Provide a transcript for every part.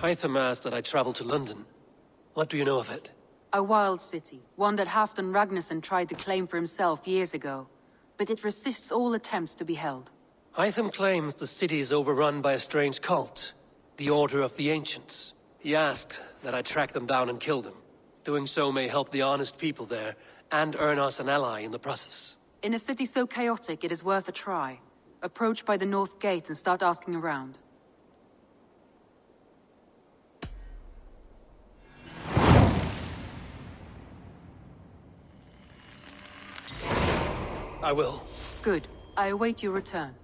Hytham asked that I travel to London. What do you know of it? A wild city, one that Halfdan Ragnarsson tried to claim for himself years ago. But it resists all attempts to be held. Hytham claims the city is overrun by a strange cult, the Order of the Ancients. He asked that I track them down and kill them. Doing so may help the honest people there, and earn us an ally in the process. In a city so chaotic, it is worth a try. Approach by the North Gate and start asking around. I will. Good. I await your return.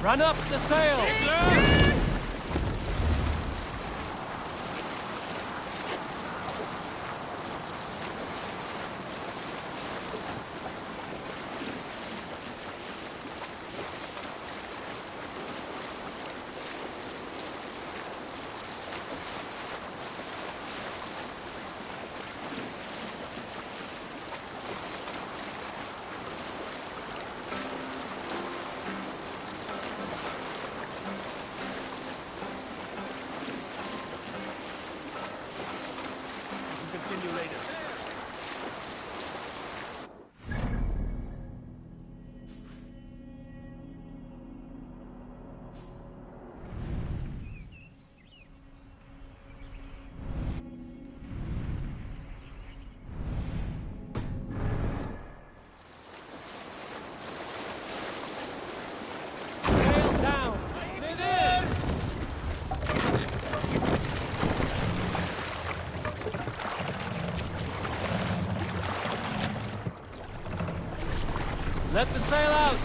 Run up the sail! Let the sail out!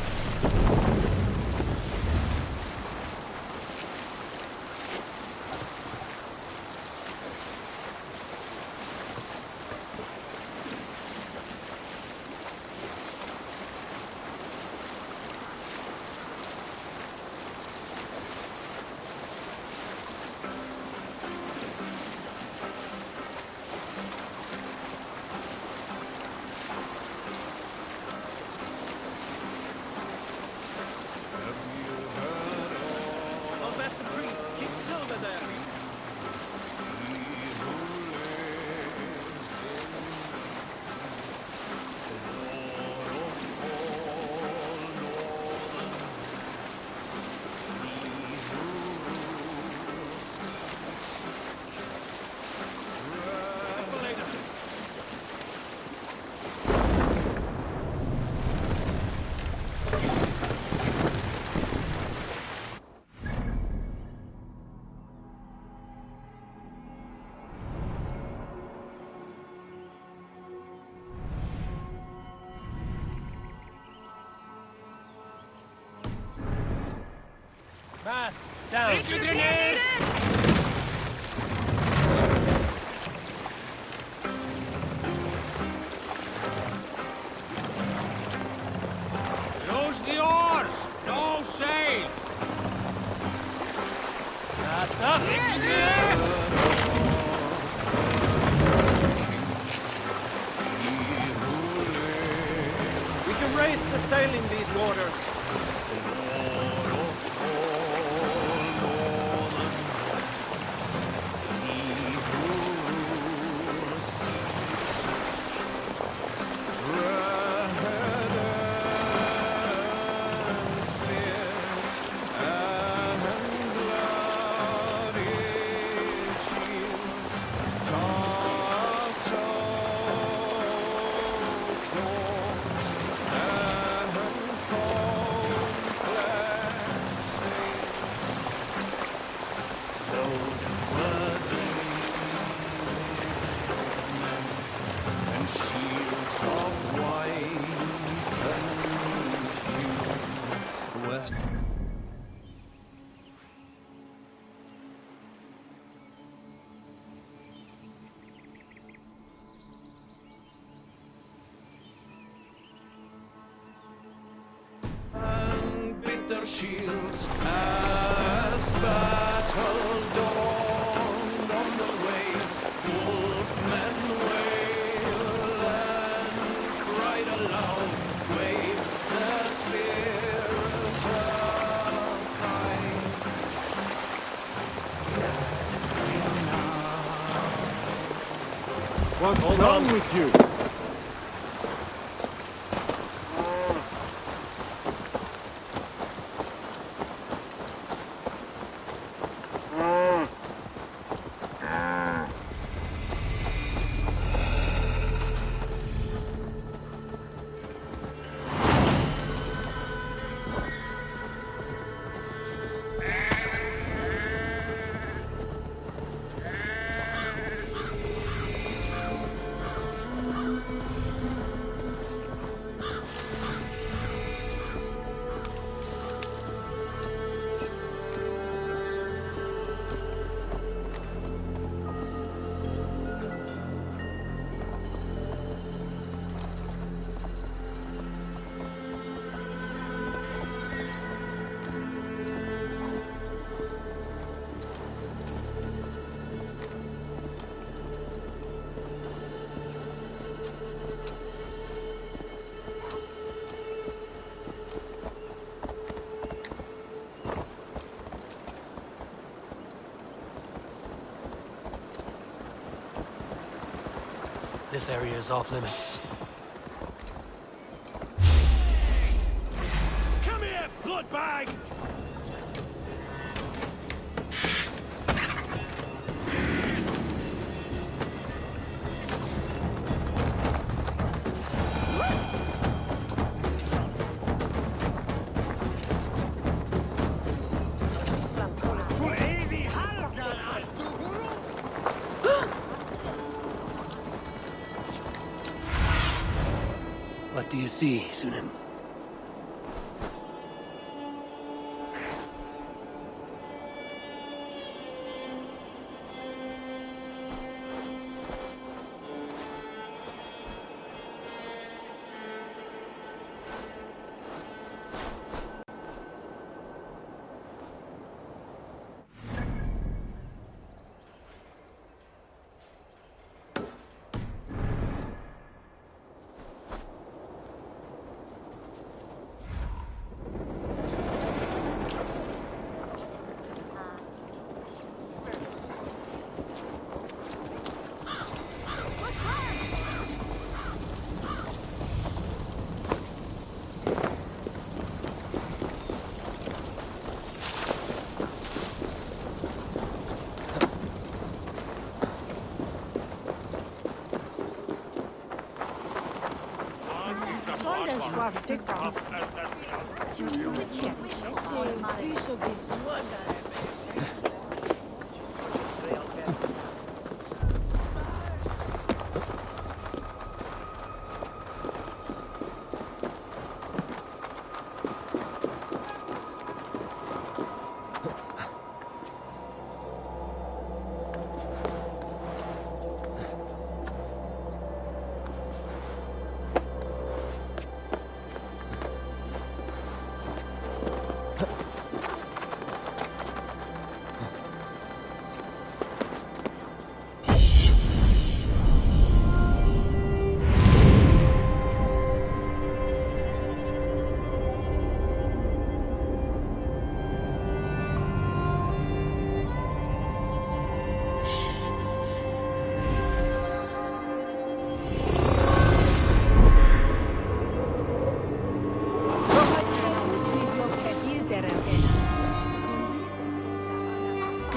Mast down. Grenade! Use the oars! Don't sail! Mast up! sailing these waters. Shields as battle dawned on the waves, wolfmen wail and cried aloud, wave their spears high. What's wrong with you? This area is off limits. Come here, bloodbag! What do you see, Sunan?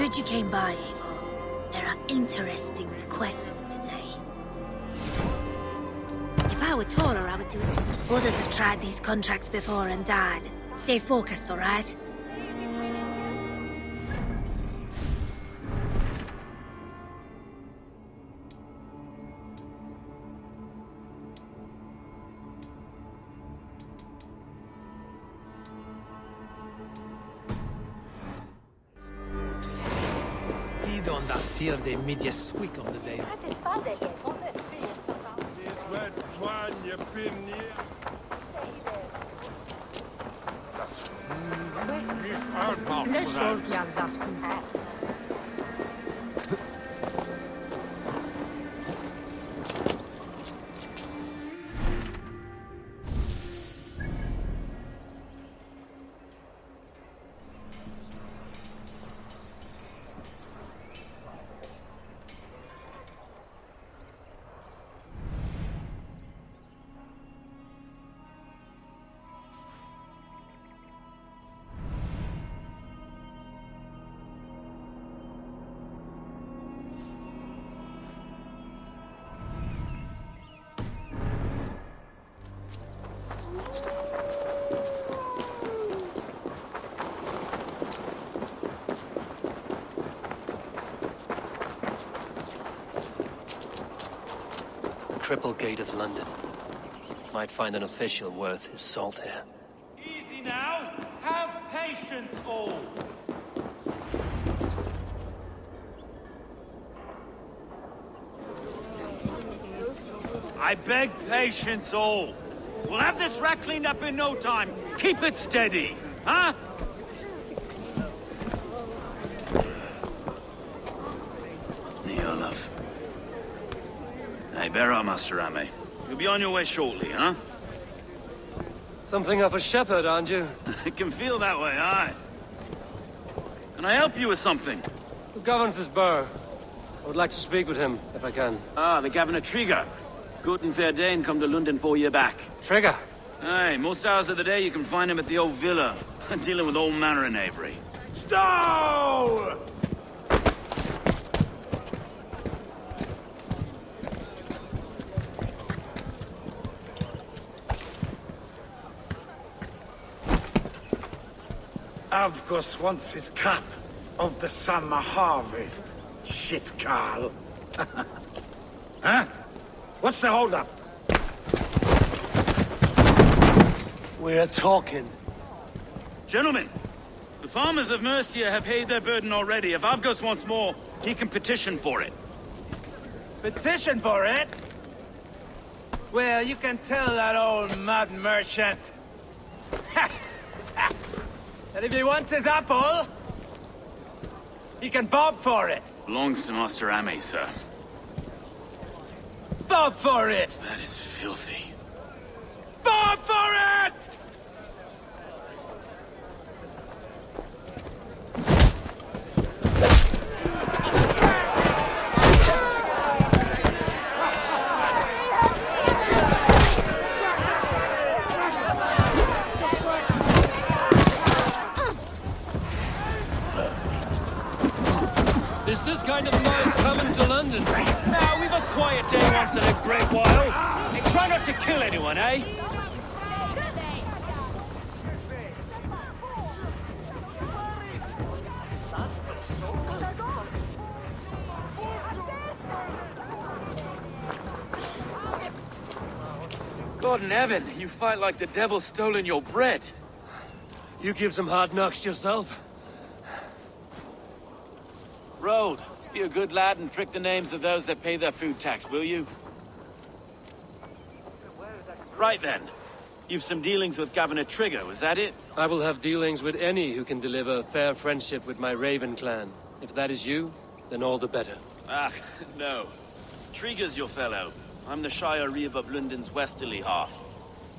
Good you came by, Eivor. There are interesting requests today. If I were taller, I would do it. Others have tried these contracts before and died. Stay focused, all right? Hier de midje swick om de day. Triple Gate of London. Might find an official worth his salt here. Easy now. Have patience, all. I beg patience, all. We'll have this rat cleaned up in no time. Keep it steady, huh? Olaf. Hey, bear up, Master Ame. You'll be on your way shortly, huh? Something of a shepherd, aren't you? It can feel that way, aye. Can I help you with something? Who governs this burr? I would like to speak with him, if I can. Ah, the Governor Trigger. Good and fair Dane come to London 4 year back. Trigger? Aye, most hours of the day you can find him at the old villa, dealing with all manner of knavery. Stow! Avgos wants his cut of the summer harvest. Shit, Carl. Huh? What's the holdup? We're talking. Gentlemen, the farmers of Mercia have paid their burden already. If Avgos wants more, he can petition for it. Petition for it? Well, you can tell that old mud merchant. And if he wants his apple, he can bob for it. Belongs to Master Ame, sir. Bob for it! That is filthy. Bob for it! Is this kind of noise coming to London? Now, we've a quiet day once in a great while. And try not to kill anyone, eh? God in heaven, you fight like the devil's stolen your bread. You give some hard knocks yourself. Road, be a good lad and prick the names of those that pay their food tax, will you? Right then. You've some dealings with Governor Trigger, was that it? I will have dealings with any who can deliver fair friendship with my Raven clan. If that is you, then all the better. Ah, no. Trigger's your fellow. I'm the Shire Reeve of London's westerly half.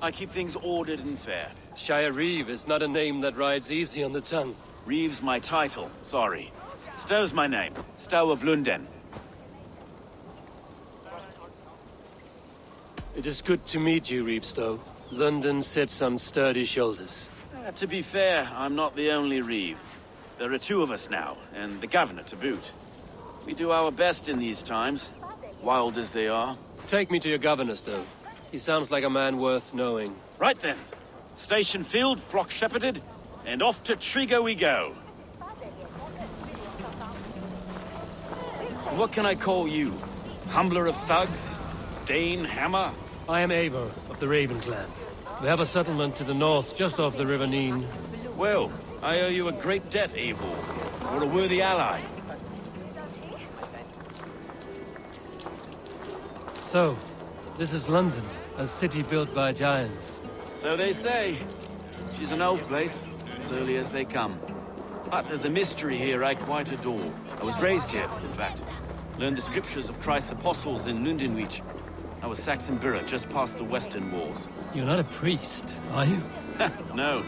I keep things ordered and fair. Shire Reeve is not a name that rides easy on the tongue. Reeve's my title, sorry. Stow's my name. Stow of London. It is good to meet you, Reevestow. London sits on sturdy shoulders. To be fair, I'm not the only Reeve. There are two of us now, and the governor to boot. We do our best in these times, wild as they are. Take me to your governor, Stone. He sounds like a man worth knowing. Right then. Station filled, flock shepherded, and off to Trigo we go. What can I call you? Humbler of thugs? Dane Hammer? I am Eivor of the Raven clan. We have a settlement to the north, just off the River Neen. Well, I owe you a great debt, Eivor. You're a worthy ally. So, this is London, a city built by giants. So they say. She's an old place, as early as they come. But there's a mystery here I quite adore. I was raised here, in fact. Learned the scriptures of Christ's apostles in Lundenwich. I was Saxon Borough, just past the western walls. You're not a priest, are you? No.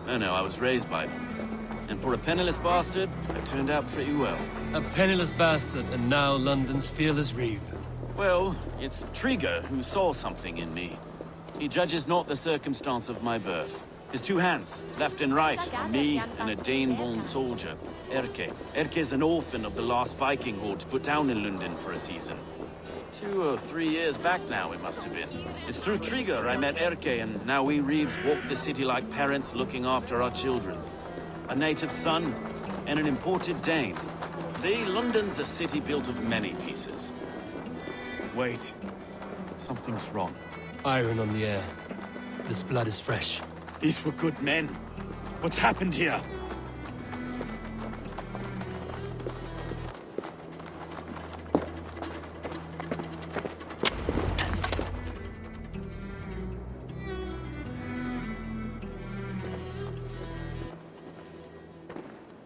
No, I was raised by them. And for a penniless bastard, I turned out pretty well. A penniless bastard, and now London's fearless reeve. Well, it's Trigo who saw something in me. He judges not the circumstance of my birth. His two hands, left and right, are me and a Dane-born soldier, Erke. Erke's an orphan of the last Viking horde put down in London for a season. 2 or 3 years back now, it must have been. It's through Trigo I met Erke, and now we Reeves walk the city like parents looking after our children. A native son and an imported Dane. See, London's a city built of many pieces. Wait, something's wrong. Iron on the air. This blood is fresh. These were good men. What's happened here?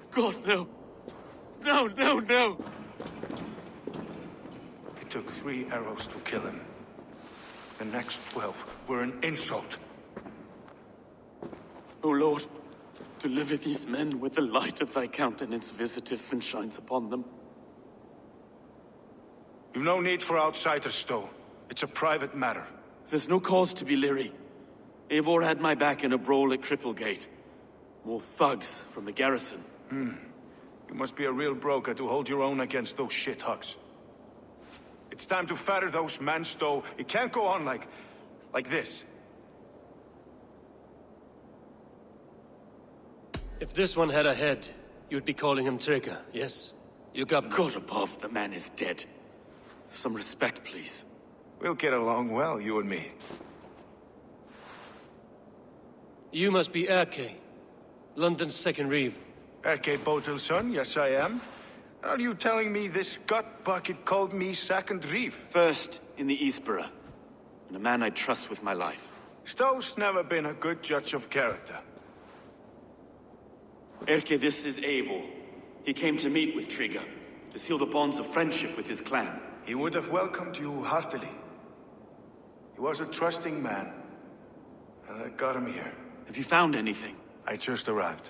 God, no. No, no, no! It took 3 arrows to kill him. The next 12 were an insult. O Lord, deliver these men with the light of thy countenance visiteth and shines upon them. You've no need for outsiders, Stowe. It's a private matter. There's no cause to be leery. Eivor had my back in a brawl at Cripplegate. More thugs from the garrison. You must be a real broker to hold your own against those shithugs. It's time to fatter those men, Stowe. It can't go on like this. If this one had a head, you'd be calling him Trigger, yes? Your governor. God above, the man is dead. Some respect, please. We'll get along well, you and me. You must be Erke, London's second reeve. Erke Botel's son, yes I am. Are you telling me this gut bucket called me second reeve? First in the Eastborough, and a man I trust with my life. Stowe's never been a good judge of character. Erke, this is Eivor. He came to meet with Trigger, to seal the bonds of friendship with his clan. He would have welcomed you heartily. He was a trusting man, and I got him here. Have you found anything? I just arrived.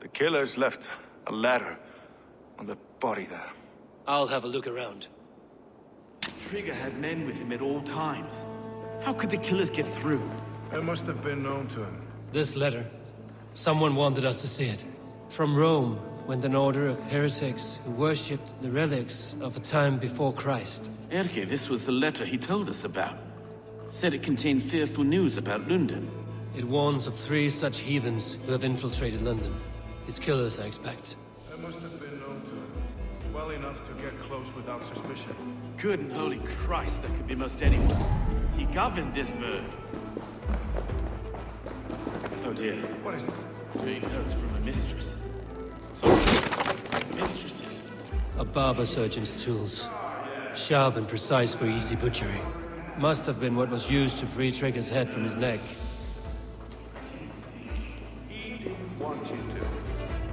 The killers left a ladder on the body there. I'll have a look around. Trigger had men with him at all times. How could the killers get through? It must have been known to him. This letter. Someone wanted us to see it. From Rome went an order of heretics who worshipped the relics of a time before Christ. Erke, this was the letter he told us about. Said it contained fearful news about London. It warns of 3 such heathens who have infiltrated London. His killers, I expect. It must have been known to him. Well enough to get close without suspicion. Good and holy Christ, that could be most anyone. He governed this bird. Oh dear. What is it? Dirty notes from a mistress. Mistresses. A barber surgeon's tools. Sharp and precise for easy butchery. Must have been what was used to free Trigger's head from his neck. He didn't want you to.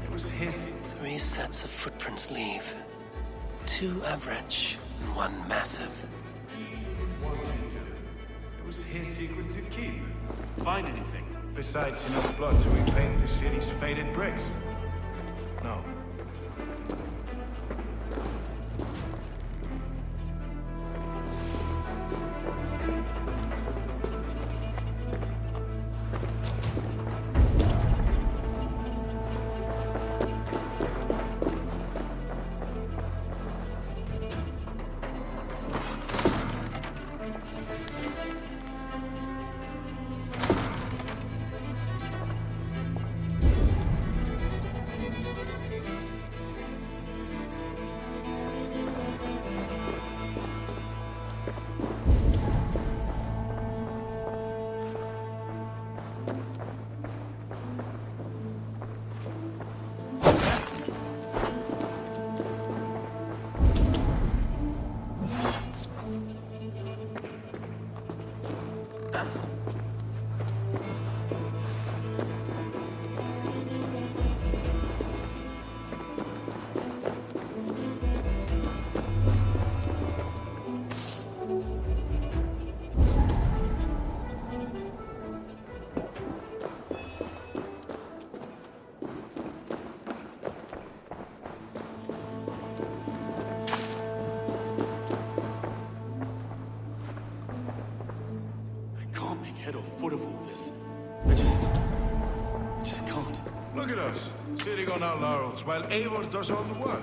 It was his. 3 sets of footprints leave. 2 average and 1 massive. He didn't want you to. It was his secret to keep. Find anything? Besides enough blood so we paint the city's faded bricks. No. foot of all this. I just can't. Look at us, sitting on our laurels while Eivor does all the work.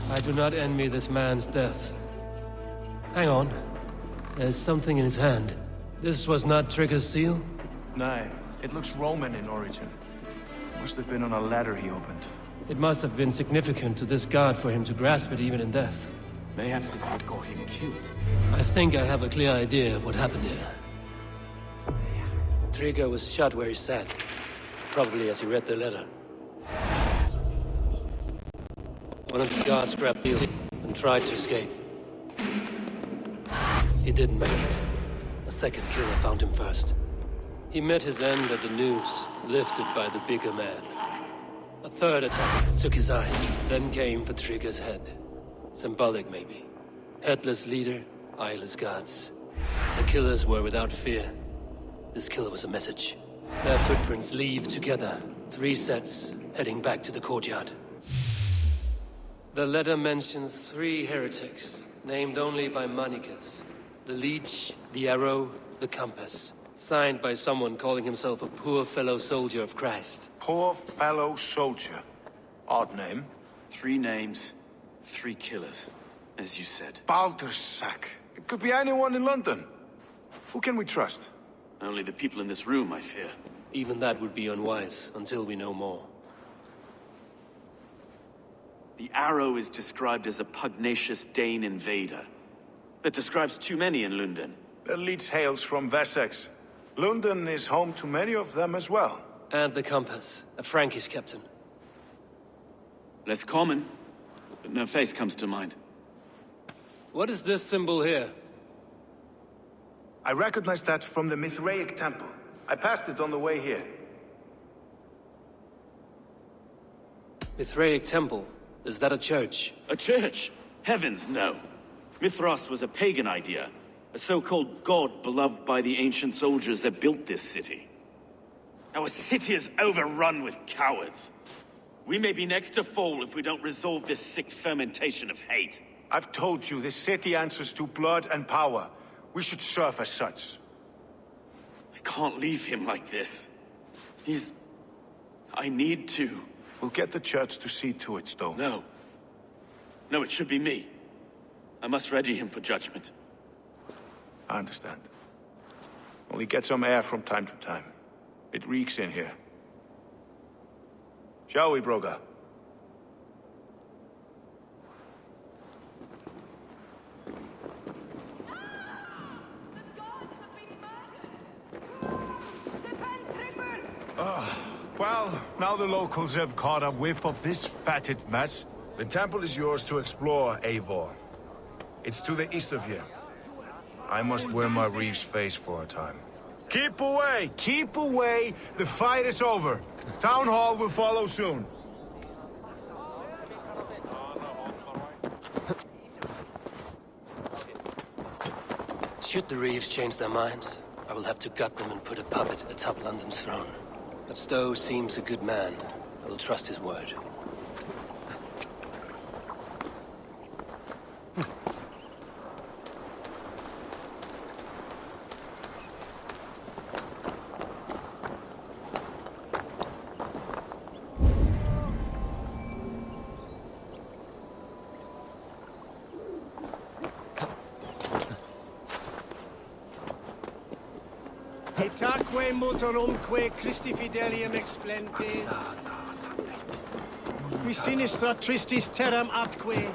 I do not envy this man's death. Hang on. There's something in his hand. This was not Trigger's seal? No, it looks Roman in origin. Must have been on a ladder he opened. It must have been significant to this god for him to grasp it even in death. Mayhaps it's what got him killed. I think I have a clear idea of what happened here. Trigger was shot where he sat. Probably as he read the letter. One of the guards grabbed the seal and tried to escape. He didn't make it. A second killer found him first. He met his end at the noose, lifted by the bigger man. A third attack took his eyes, then came for Trigger's head. Symbolic, maybe. Headless leader, eyeless guards. The killers were without fear. This killer was a message. Their footprints leave together. 3 sets, heading back to the courtyard. The letter mentions 3 heretics, named only by Manicus. The leech, the arrow, the compass. Signed by someone calling himself a poor fellow soldier of Christ. Poor fellow soldier. Odd name. 3 names, 3 killers, as you said. Baldersack. It could be anyone in London. Who can we trust? Only the people in this room, I fear. Even that would be unwise, until we know more. The arrow is described as a pugnacious Dane invader. That describes too many in London. The leech hails from Wessex. London is home to many of them as well. And the compass, a Frankish captain. Less common, but no face comes to mind. What is this symbol here? I recognize that from the Mithraic temple. I passed it on the way here. Mithraic temple? Is that a church? A church? Heavens, no. Mithras was a pagan idea. A so-called god beloved by the ancient soldiers that built this city. Our city is overrun with cowards. We may be next to fall if we don't resolve this sick fermentation of hate. I've told you, this city answers to blood and power. We should serve as such. I can't leave him like this. I need to. We'll get the church to see to it, Stone. No. No, it should be me. I must ready him for judgment. I understand. Only get some air from time to time. It reeks in here. Shall we, Broga? Well, now the locals have caught a whiff of this fatted mess. The temple is yours to explore, Eivor. It's to the east of here. I must wear my Reeve's face for a time. Keep away! Keep away! The fight is over. Town Hall will follow soon. Should the Reeves change their minds, I will have to gut them and put a puppet atop London's throne. But Stowe seems a good man. I will trust his word. Itaque motorumque Christi fidelium explentes. Qui sinistra tristis terram atque.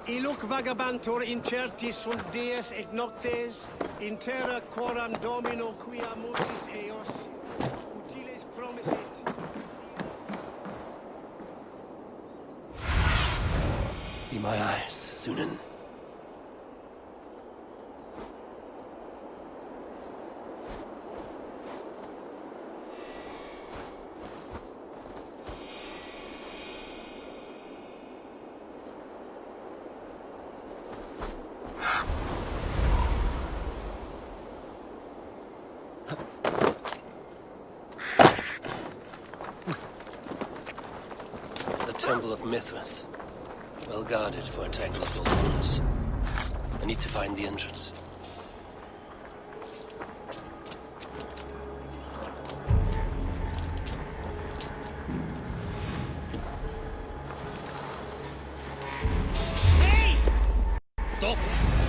Iluc vagabantur incertis sunt dies et noctes, in terra quoram domino quia mortis eos, utiles promisit. Be my eyes, Sunan. Temple of Mithras. Well guarded for a tangle of old wounds. I need to find the entrance. Hey! Stop!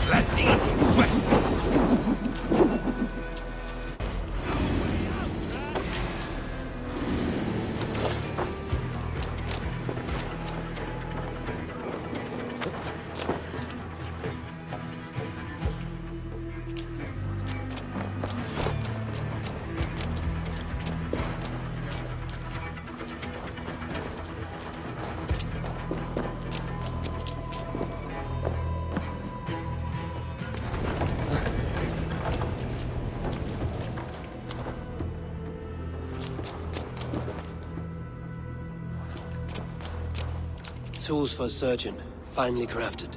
Let me sweat! Tools for a surgeon, finely crafted.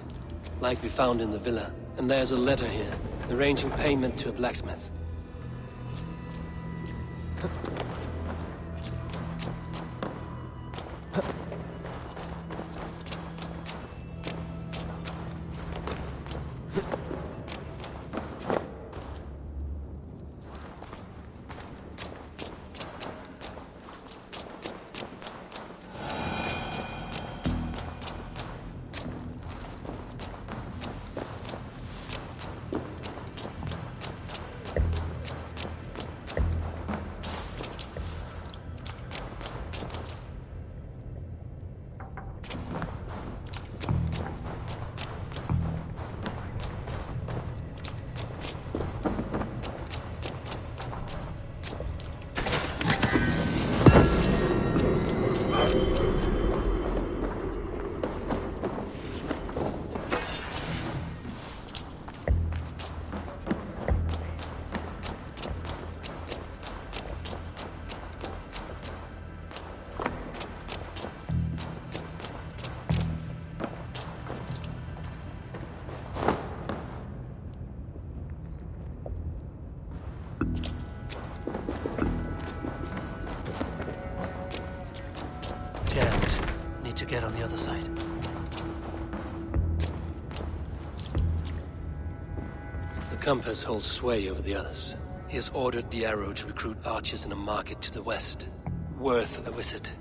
Like we found in the villa. And there's a letter here, arranging payment to a blacksmith. To get on the other side. The compass holds sway over the others. He has ordered the arrow to recruit archers in a market to the west. Worth a visit.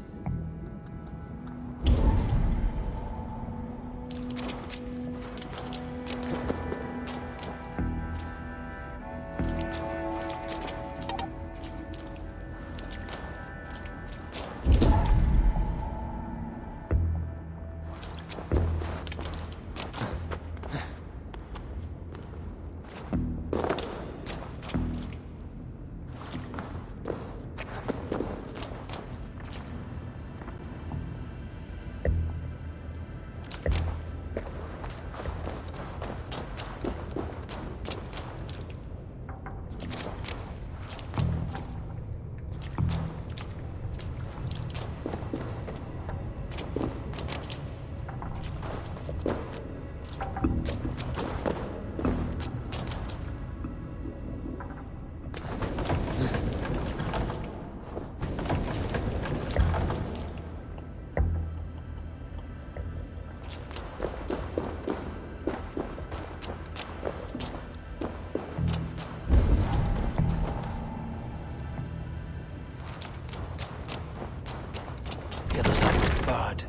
The other side was barred.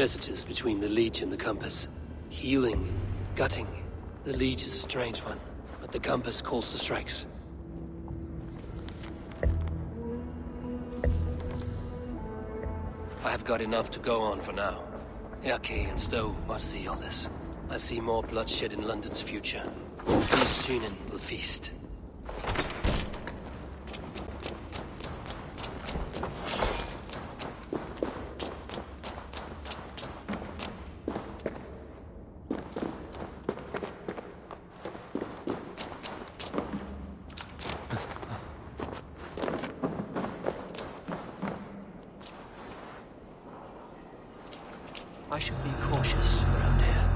messages between the Leech and the Compass. Healing, gutting. The Leech is a strange one, but the Compass calls the strikes. I have got enough to go on for now. Erke and Stowe must see all this. I see more bloodshed in London's future. These Shunin will feast. I should be cautious around here.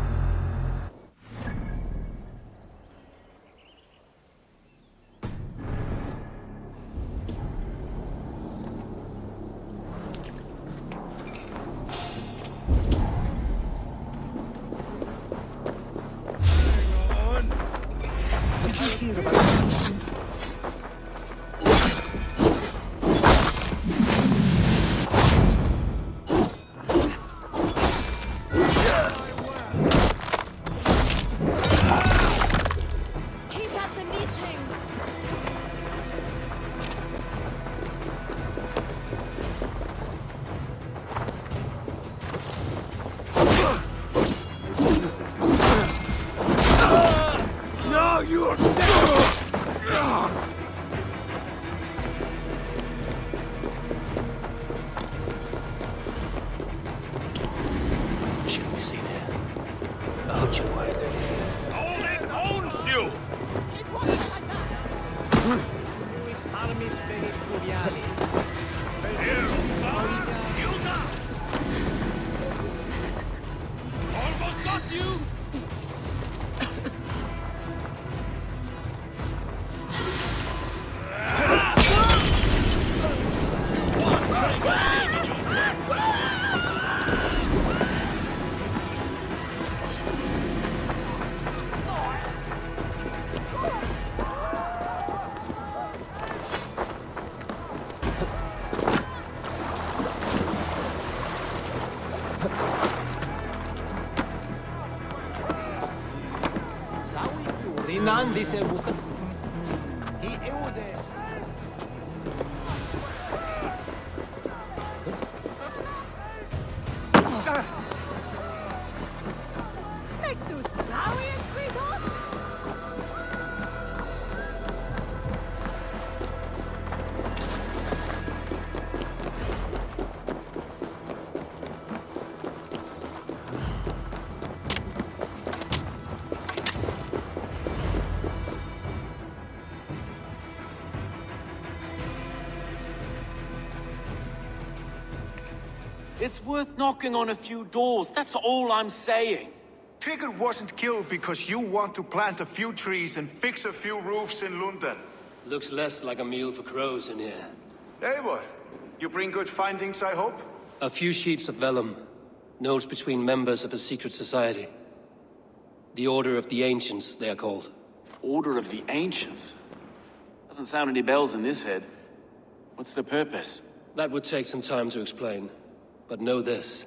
It's worth knocking on a few doors, that's all I'm saying. Trigger wasn't killed because you want to plant a few trees and fix a few roofs in London. Looks less like a meal for crows in here. Eivor, you bring good findings, I hope? A few sheets of vellum. Notes between members of a secret society. The Order of the Ancients, they are called. Order of the Ancients? Doesn't sound any bells in this head. What's the purpose? That would take some time to explain. But know this,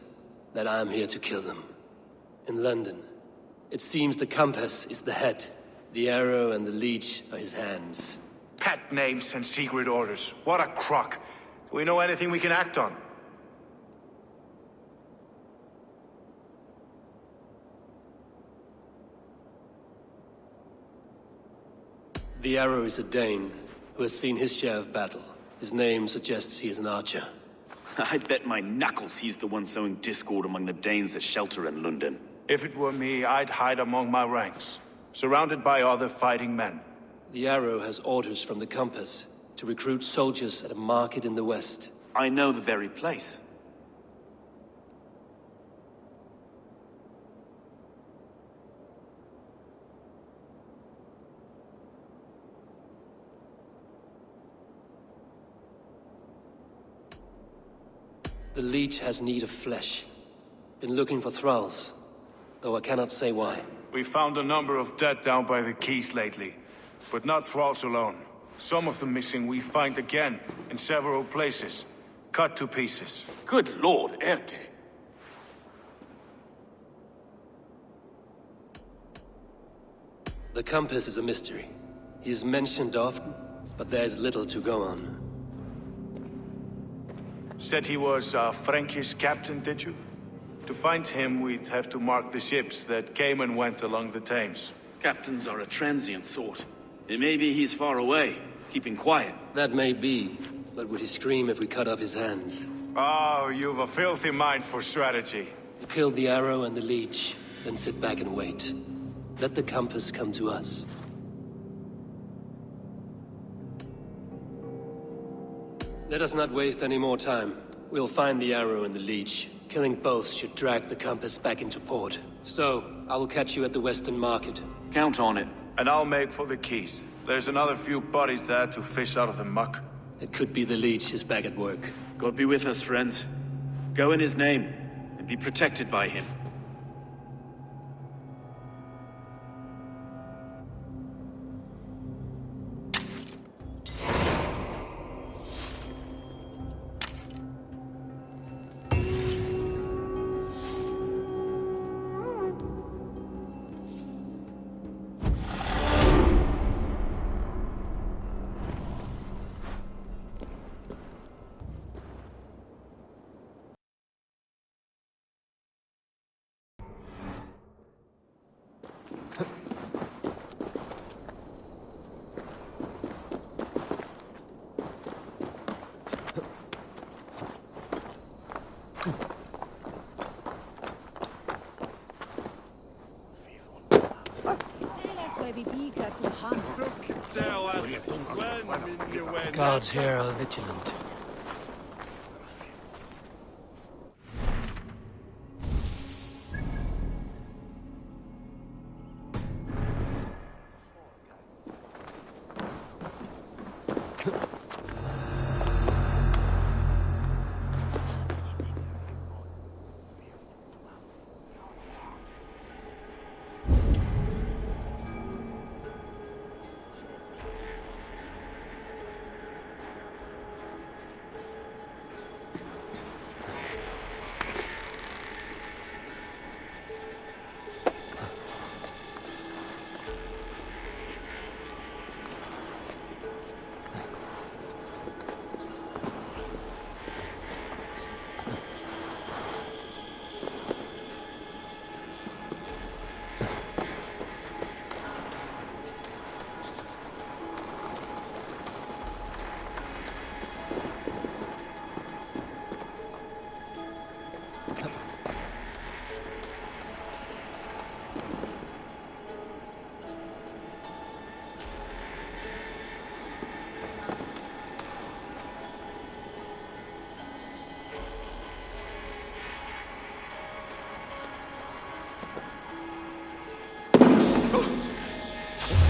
that I am here to kill them. In London, it seems the Compass is the head. The arrow and the leech are his hands. Pet names and secret orders. What a crock. Do we know anything we can act on? The arrow is a Dane, who has seen his share of battle. His name suggests he is an archer. I bet my knuckles he's the one sowing discord among the Danes that shelter in London. If it were me, I'd hide among my ranks, surrounded by other fighting men. The arrow has orders from the Compass to recruit soldiers at a market in the west. I know the very place. The leech has need of flesh. Been looking for thralls, though I cannot say why. We found a number of dead down by the quays lately, but not thralls alone. Some of the missing we find again in several places, cut to pieces. Good lord, Erke. The compass is a mystery. He is mentioned often, but there's little to go on. Said he was a Frankish captain, did you? To find him, we'd have to mark the ships that came and went along the Thames. Captains are a transient sort. It may be he's far away, keeping quiet. That may be, but would he scream if we cut off his hands? Oh, you've a filthy mind for strategy. Kill the arrow and the leech, then sit back and wait. Let the compass come to us. Let us not waste any more time. We'll find the arrow and the leech. Killing both should drag the compass back into port. So, I will catch you at the Western Market. Count on it. And I'll make for the keys. There's another few bodies there to fish out of the muck. It could be the leech is back at work. God be with us, friends. Go in his name, and be protected by him. The guards here are vigilant.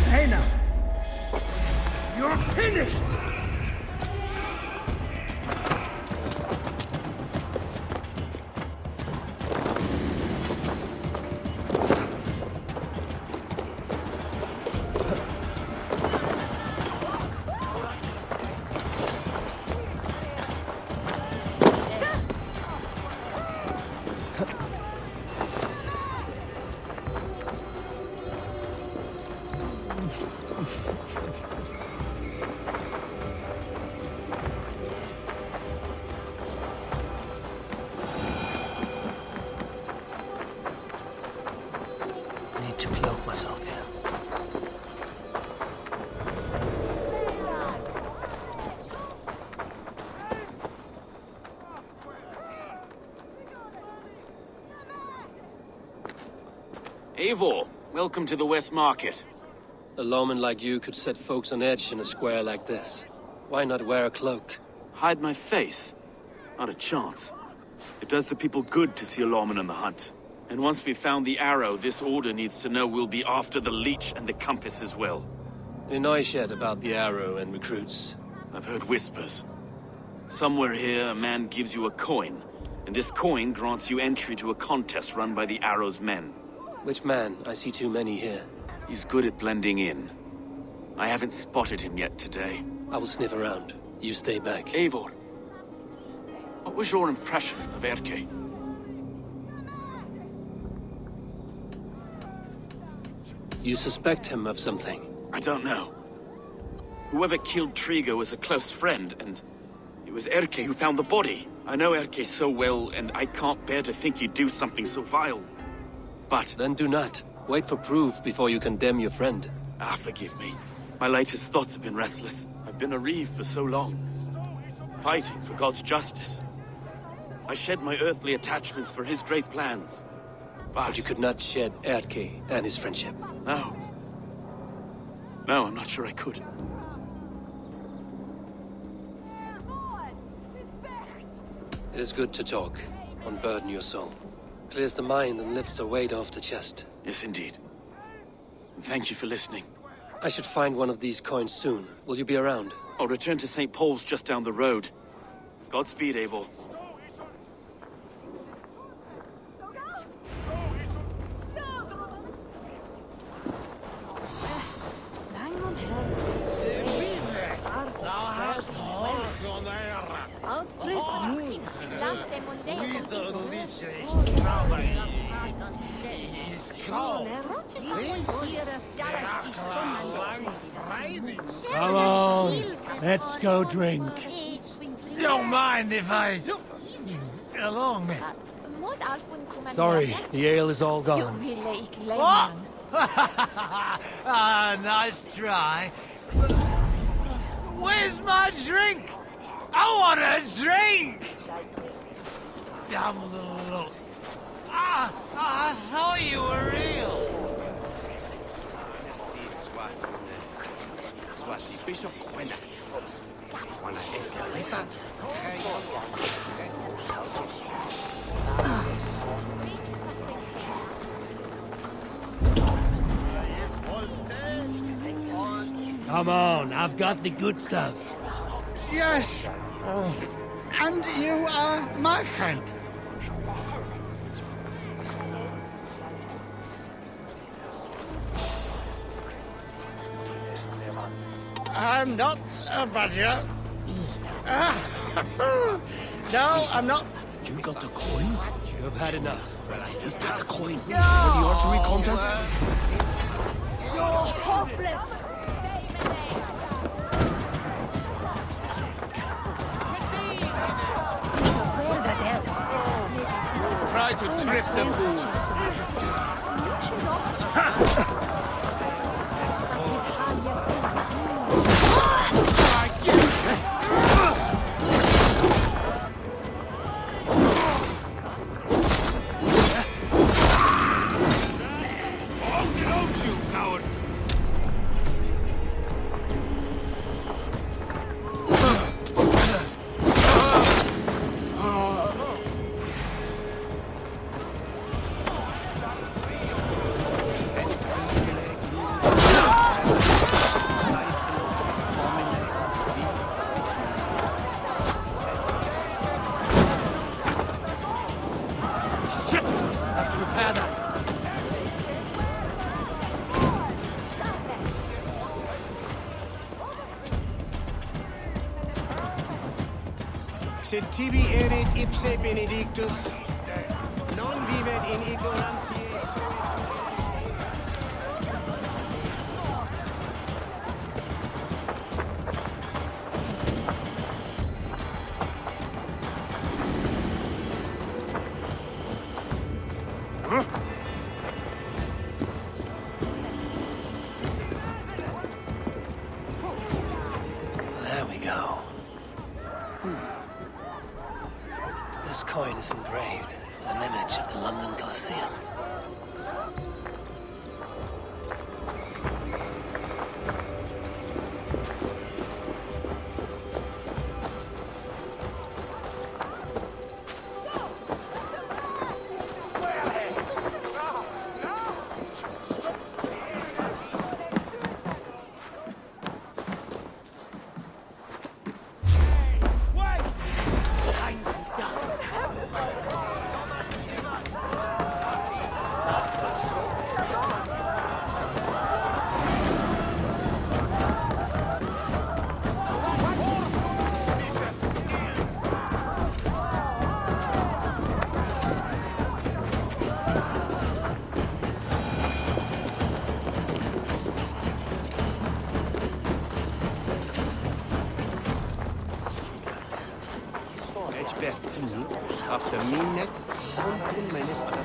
Hey now! You're finished! Need to cloak myself here. Eivor, welcome to the West Market. A lawman like you could set folks on edge in a square like this. Why not wear a cloak? Hide my face? Not a chance. It does the people good to see a lawman on the hunt. And once we've found the arrow, this order needs to know we'll be after the leech and the compass as well. Any noise yet about the arrow and recruits? I've heard whispers. Somewhere here, a man gives you a coin, and this coin grants you entry to a contest run by the arrow's men. Which man? I see too many here. He's good at blending in. I haven't spotted him yet today. I will sniff around. You stay back. Eivor, what was your impression of You suspect him of something? I don't know. Whoever killed Trigo was a close friend, and it was Erke who found the body. I know Erke so well, and I can't bear to think he'd do something so vile. But... Then do not. Wait for proof before you condemn your friend. Ah, forgive me. My latest thoughts have been restless. I've been bereaved for so long. Fighting for God's justice. I shed my earthly attachments for his great plans. But you could not shed Erke and his friendship. No. No, I'm not sure I could. It is good to talk. Unburden your soul. Clears the mind and lifts a weight off the chest. Yes, indeed. And thank you for listening. I should find one of these coins soon. Will you be around? I'll return to St. Paul's just down the road. Godspeed, Eivor. Come on, let's go drink. Don't mind if I... along. Sorry, the ale is all gone. What? Ah, nice try. Where's my drink? I want a drink! Damn the look. Ah, I thought you were real. Come on, I've got the good stuff. Yes. And you are my friend. I'm not a badger. No, I'm not. You got the coin? You have had enough. Is that the coin for the archery contest? You're hopeless! Try to trip the fool. Sed tibi erit ipse benedictus, non vivet in ignorantie sui. There we go. This coin is engraved with an image of the London Colosseum. After minnet, hundred minutes at a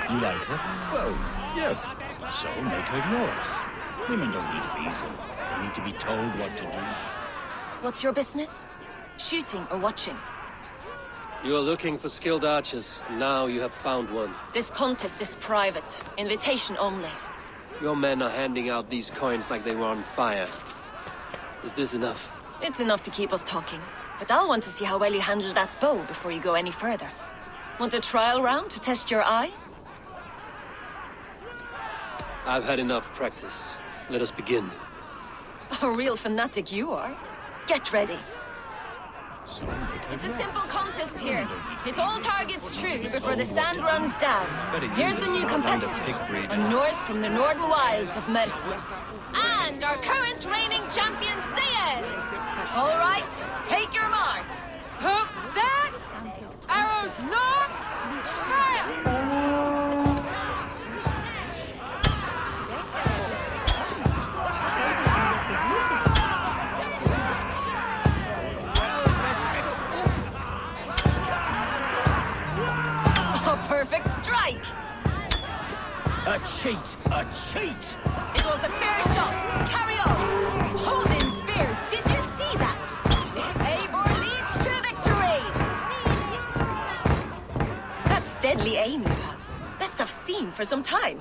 You like her? Well, yes. So make her yours. Women don't need reason. They need to be told what to do. What's your business? Shooting or watching? You are looking for skilled archers, and now you have found one. This contest is private. Invitation only. Your men are handing out these coins like they were on fire. Is this enough? It's enough to keep us talking. But I'll want to see how well you handle that bow before you go any further. Want a trial round to test your eye? I've had enough practice. Let us begin. A real fanatic you are. Get ready. It's a simple contest here. Hit all targets true before the sand runs down. Here's the new competitor, a Norse from the northern wilds of Mercia. And our current reigning champion, Sayed! All right, take your mark. Hook set! Arrows north! Fire! Perfect strike! A cheat! A cheat! It was a fair shot! Carry on! Holding spear! Did you see that? Eivor leads to victory! That's deadly aim you have. Best I've seen for some time.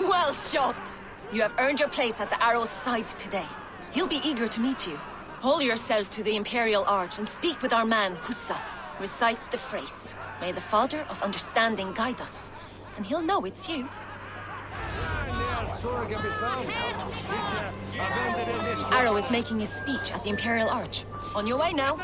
Well shot! You have earned your place at the arrow's side today. He'll be eager to meet you. Hold yourself to the Imperial Arch and speak with our man, Hussa. Recite the phrase. May the Father of Understanding guide us, and he'll know it's you. Arrow is making his speech at the Imperial Arch. On your way now.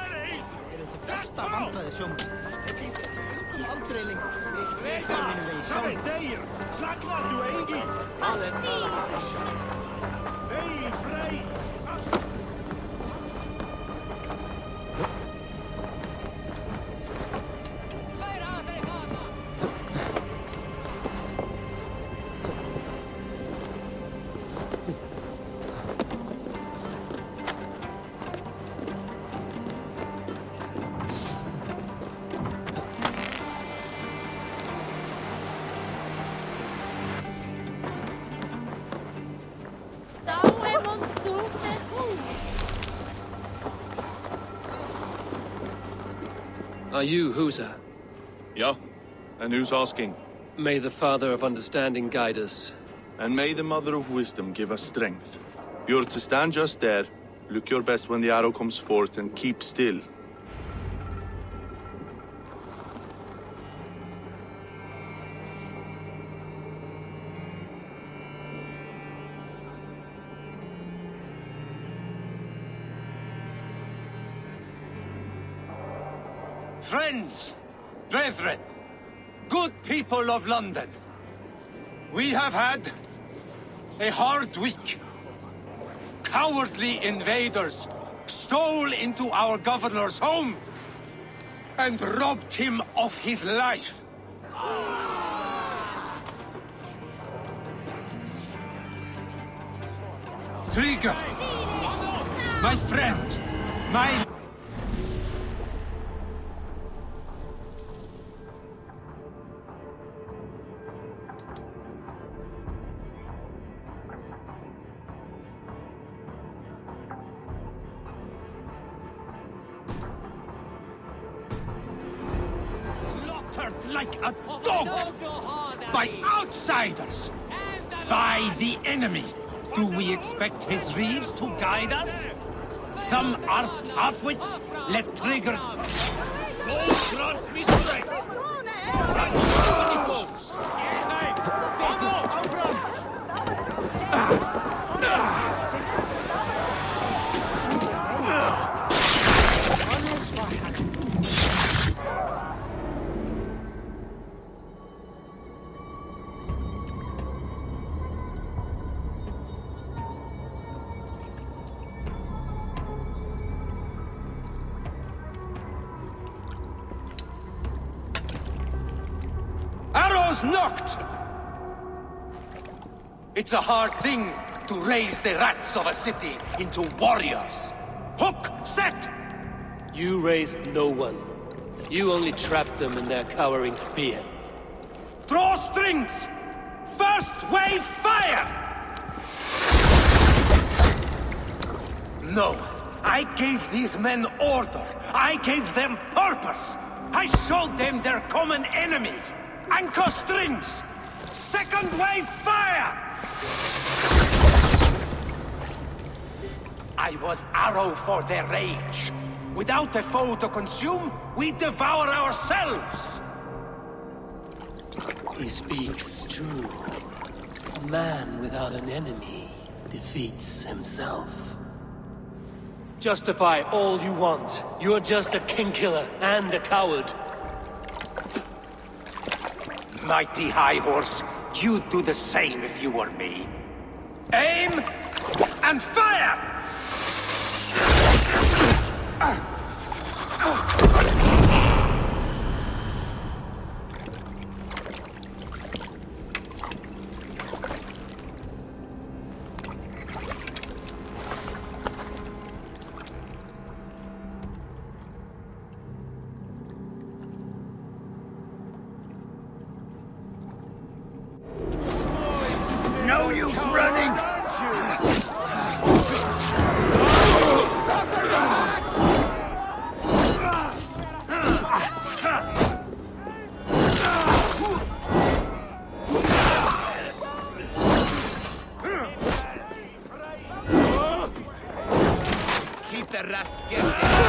Are you Husa? Yeah, and who's asking? May the Father of Understanding guide us. And may the Mother of Wisdom give us strength. You're to stand just there, look your best when the arrow comes forth, and keep still. Friends, brethren, good people of London, we have had a hard week. Cowardly invaders stole into our governor's home and robbed him of his life. Trigger, my friend, my... like a dog! By outsiders! By the enemy! Do we expect his reeves to guide us? Some arsed halfwits let trigger... God grant me strength! Arrows knocked! It's a hard thing to raise the rats of a city into warriors. Hook set! You raised no one. You only trapped them in their cowering fear. Draw strings! First wave fire! No, I gave these men order. I gave them purpose. I showed them their common enemy. Anchor strings! Second wave fire! I was arrow for their rage. Without a foe to consume, we devour ourselves! He speaks true. A man without an enemy defeats himself. Justify all you want. You're just a king-killer and a coward. Mighty High Horse, you'd do the same if you were me. Aim and fire! No use running! Keep the rat guessing.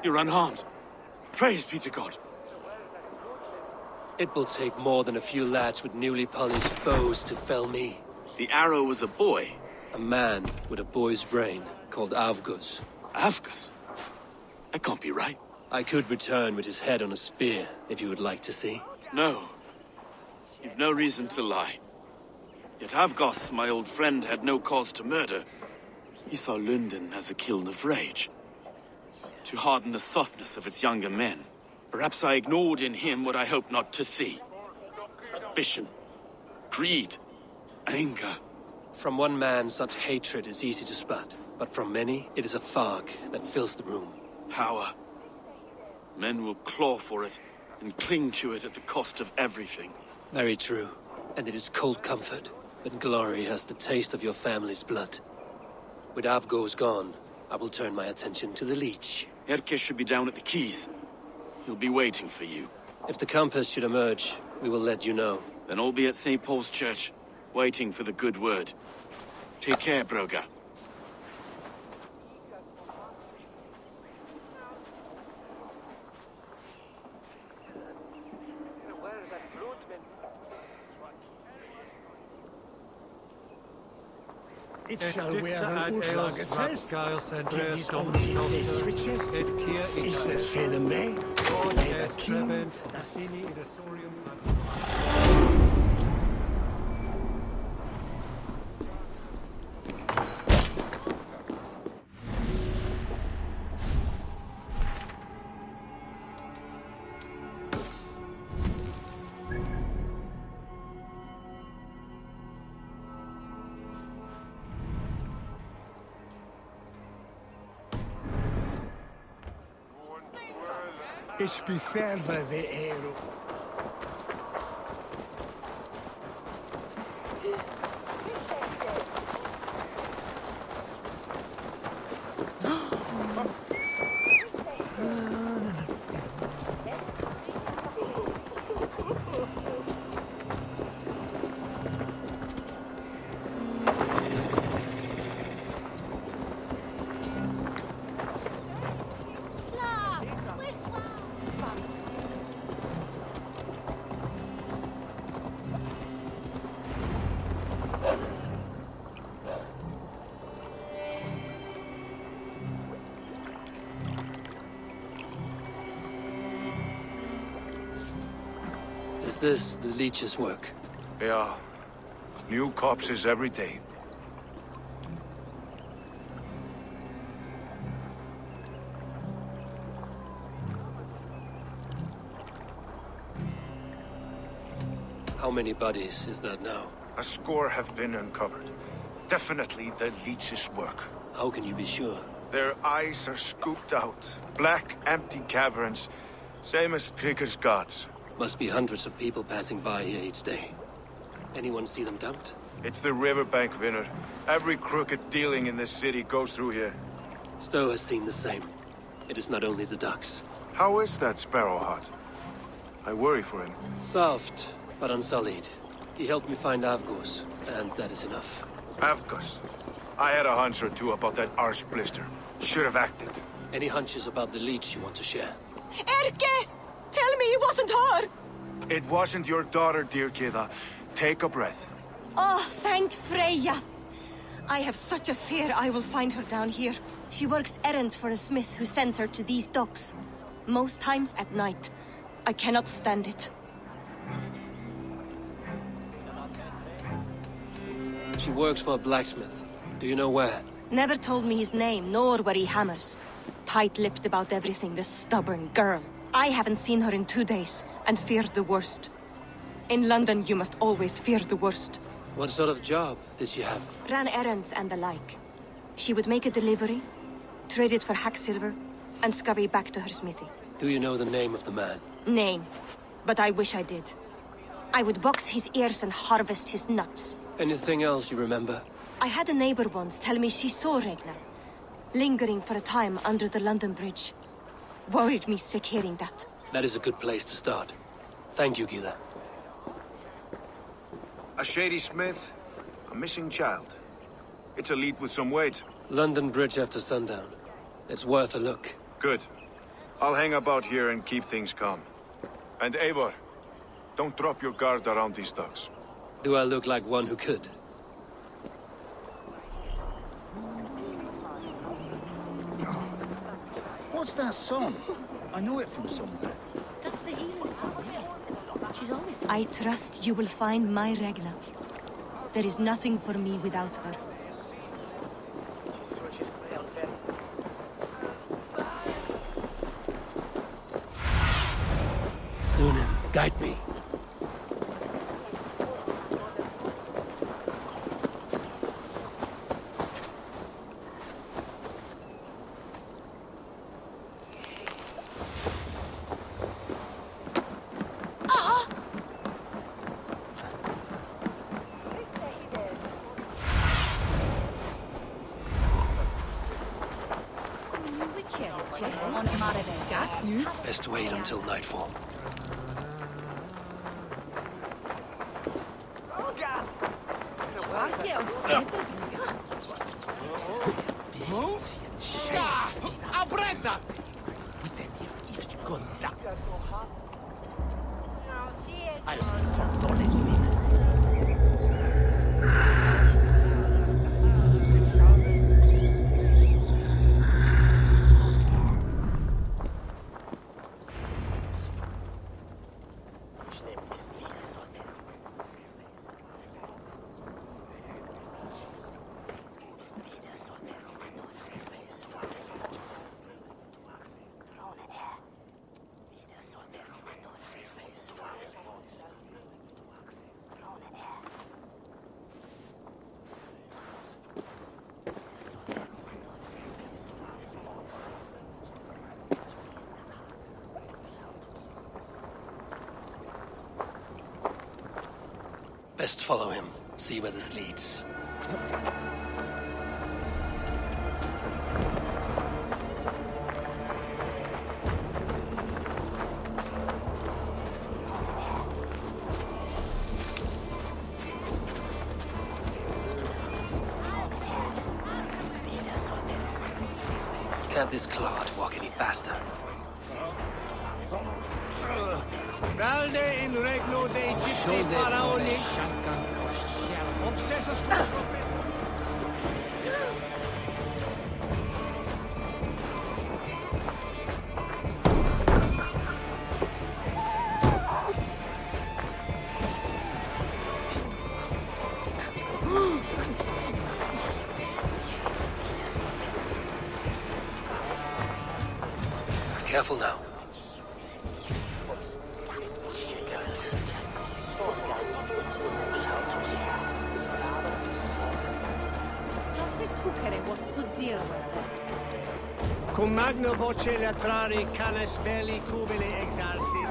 You're unharmed. Praise be to God. It will take more than a few lads with newly polished bows to fell me. The arrow was a boy. A man with a boy's brain, called Avgus. Avgus? That can't be right. I could return with his head on a spear, if you would like to see. No. You've no reason to lie. Yet Avgus, my old friend, had no cause to murder. He saw London as a kiln of rage. To harden the softness of its younger men. Perhaps I ignored in him what I hoped not to see. Ambition, greed, anger. From one man, such hatred is easy to spot. But from many, it is a fog that fills the room. Power. Men will claw for it, and cling to it at the cost of everything. Very true. And it is cold comfort when glory has the taste of your family's blood. With Avgo's gone, I will turn my attention to the Leech. Erke should be down at the quays. He'll be waiting for you. If the Compass should emerge, we will let you know. Then I'll be at St. Paul's Church, waiting for the good word. Take care, Broga. It shall wear an Utlager give his own team switches, is the Fedeme, the king, Ich beserve the hero. Is this the Leech's work? Yeah. New corpses every day. How many bodies is that now? A score have been uncovered. Definitely the Leech's work. How can you be sure? Their eyes are scooped out. Black, empty caverns. Same as Trigger's gods. Must be hundreds of people passing by here each day. Anyone see them dumped? It's the riverbank, Vinner. Every crooked dealing in this city goes through here. Stowe has seen the same. It is not only the ducks. How is that Sparrow hut? I worry for him. Soft, but unsullied. He helped me find Avgos, and that is enough. Avgos? I had a hunch or two about that arse blister. Should have acted. Any hunches about the Leech you want to share? Erke! Tell me it wasn't her! It wasn't your daughter, dear Kida. Take a breath. Oh, thank Freya. I have such a fear I will find her down here. She works errands for a smith who sends her to these docks. Most times at night. I cannot stand it. She works for a blacksmith. Do you know where? Never told me his name, nor where he hammers. Tight-lipped about everything, the stubborn girl. I haven't seen her in 2 days, and feared the worst. In London, you must always fear the worst. What sort of job did she have? Ran errands and the like. She would make a delivery, trade it for hack silver, and scurry back to her smithy. Do you know the name of the man? Name. But I wish I did. I would box his ears and harvest his nuts. Anything else you remember? I had a neighbor once tell me she saw Regna, lingering for a time under the London Bridge. Worried me sick hearing that. That is a good place to start. Thank you, Gila. A shady smith, a missing child. It's a lead with some weight. London Bridge after sundown. It's worth a look. Good. I'll hang about here and keep things calm. And Eivor, don't drop your guard around these docks. Do I look like one who could? What's that song? I know it from somewhere. That's the healer's song. She's always... I trust you will find my Regna. There is nothing for me without her. Zunin, guide me. Best wait until nightfall. Best follow him, see where this leads. Can't this clod walk any faster? Valde in regno de Egypti faraoni. Obsessus Careful now. Cum magno voce latrari canes belli cubili exarsit.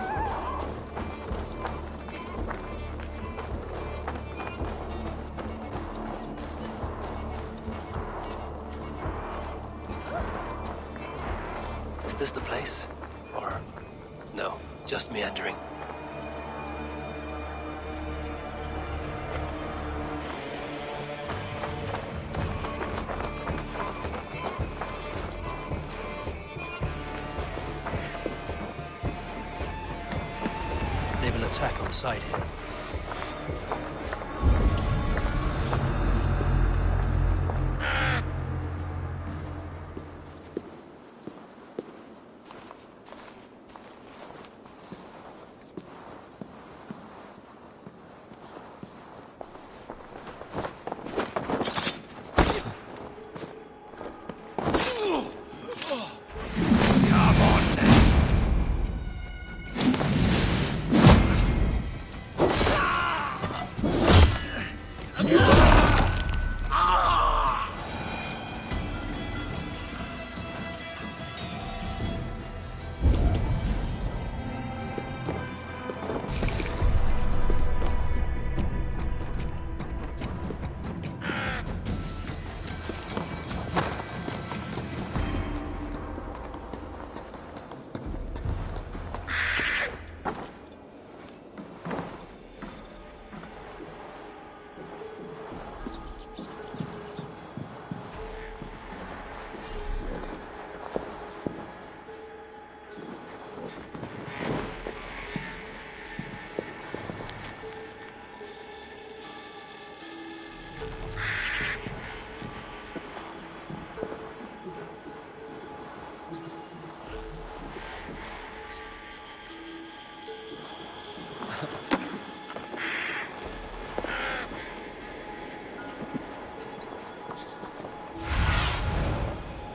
Is this the place? Or no, just meandering? They will attack on sight here.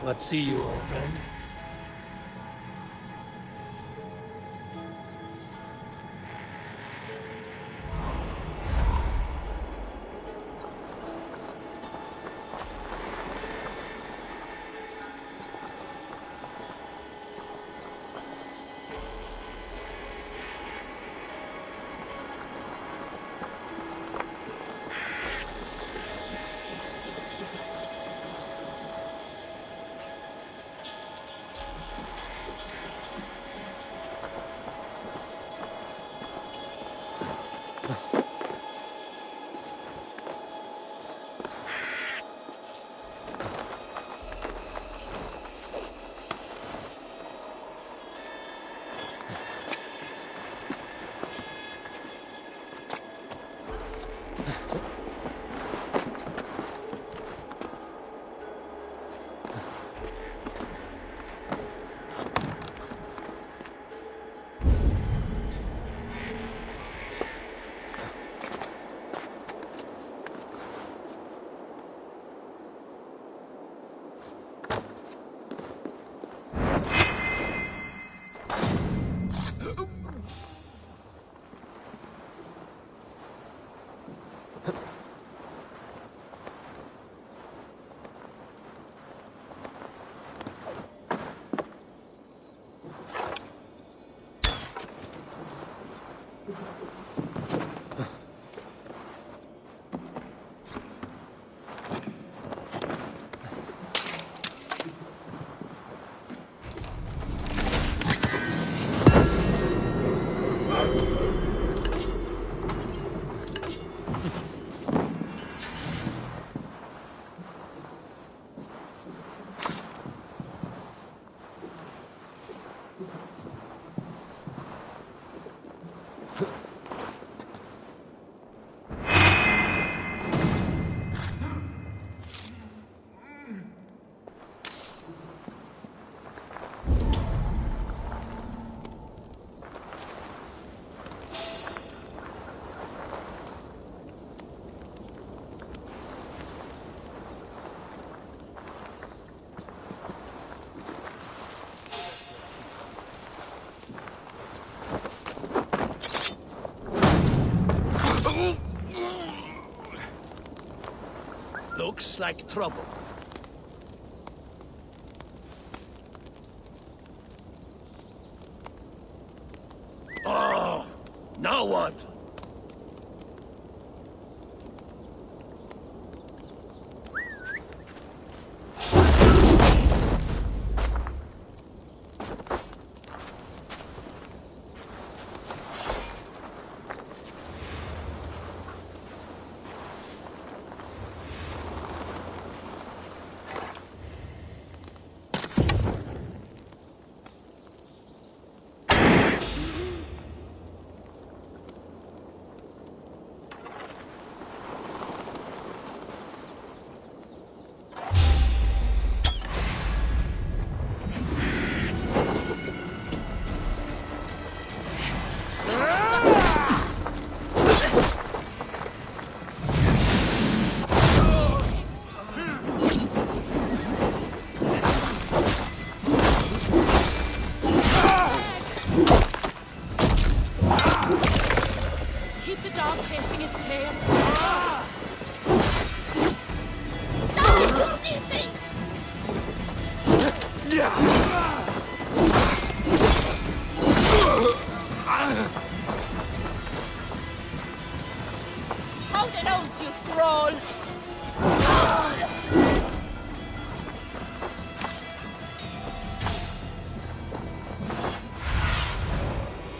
Let's see you, old friend. like trouble. Oh, now what?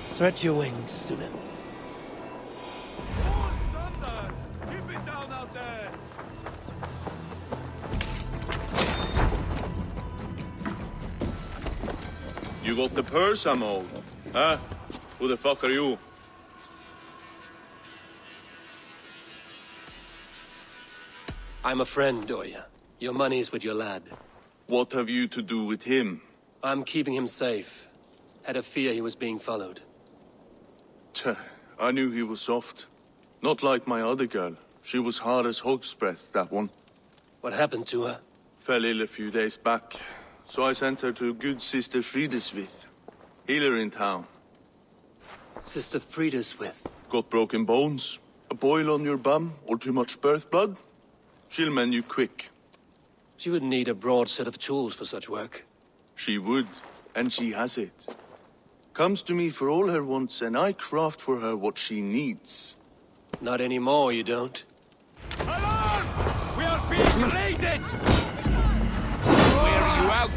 Stretch your wings, Sunan. Keep it down out there! You got the purse I'm owed? Huh? Who the fuck are you? I'm a friend, Oya. Your money's with your lad. What have you to do with him? I'm keeping him safe. Had a fear he was being followed. I knew he was soft. Not like my other girl. She was hard as hog's breath, that one. What happened to her? Fell ill a few days back. So I sent her to good Sister Frideswith. Healer in town. Sister Frideswith? Got broken bones, a boil on your bum, or too much birth blood? She'll mend you quick. She would need a broad set of tools for such work. She would, and she has it. Comes to me for all her wants, and I craft for her what she needs. Not anymore, you don't. Alarm! We are being raided! Wear you out,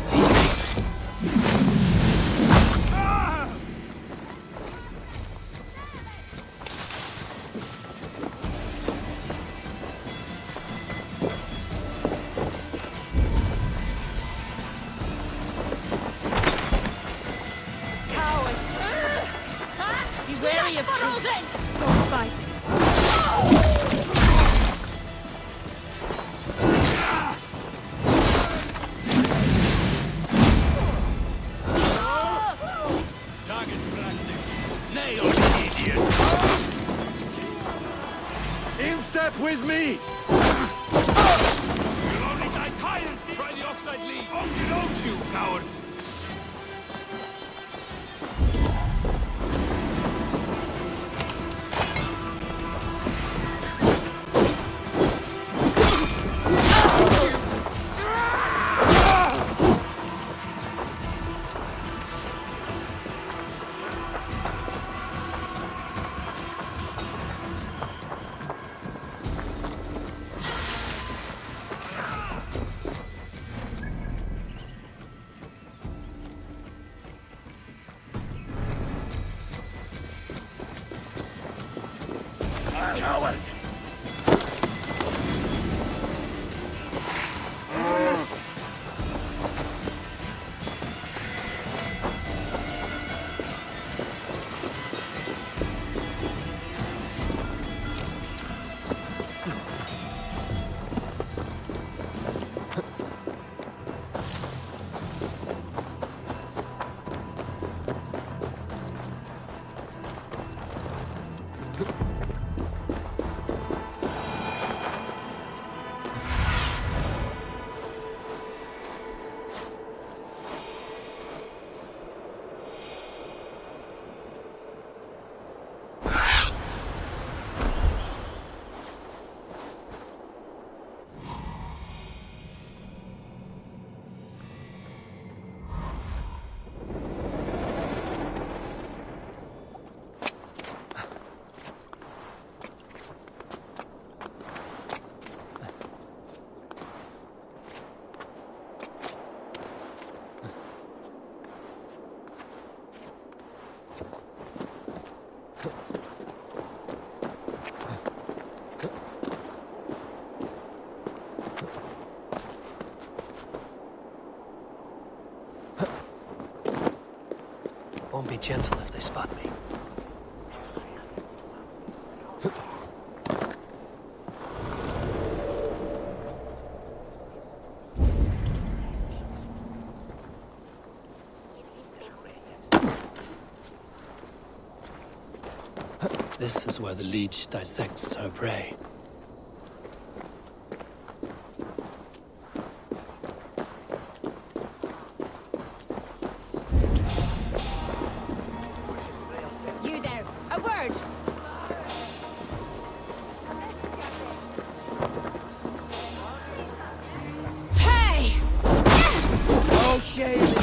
Wary of truth. Don't bite. Target practice. Nail, you idiot. In step with me! You'll only die tired. Try the offside lead. Don't you, coward. Won't be gentle if they spot me. This is where the leech dissects her prey. You there, a word! Hey! Oh, shame!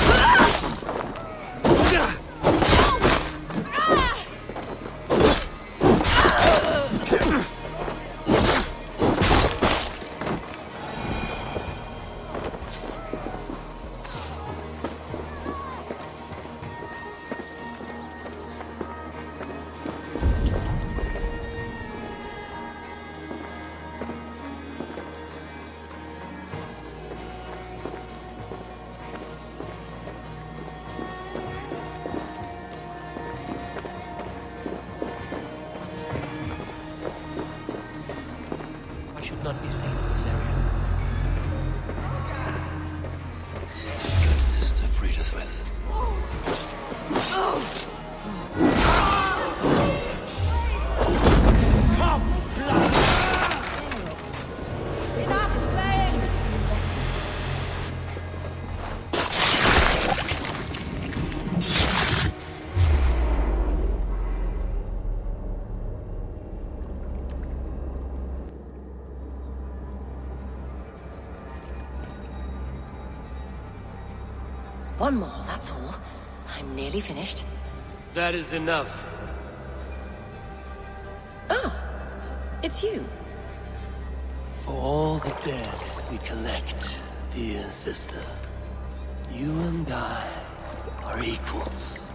Not be seen in this area. Good sister freed us with. One more, that's all. I'm nearly finished. That is enough. Ah, it's you. For all the dead we collect, dear sister, you and I are equals.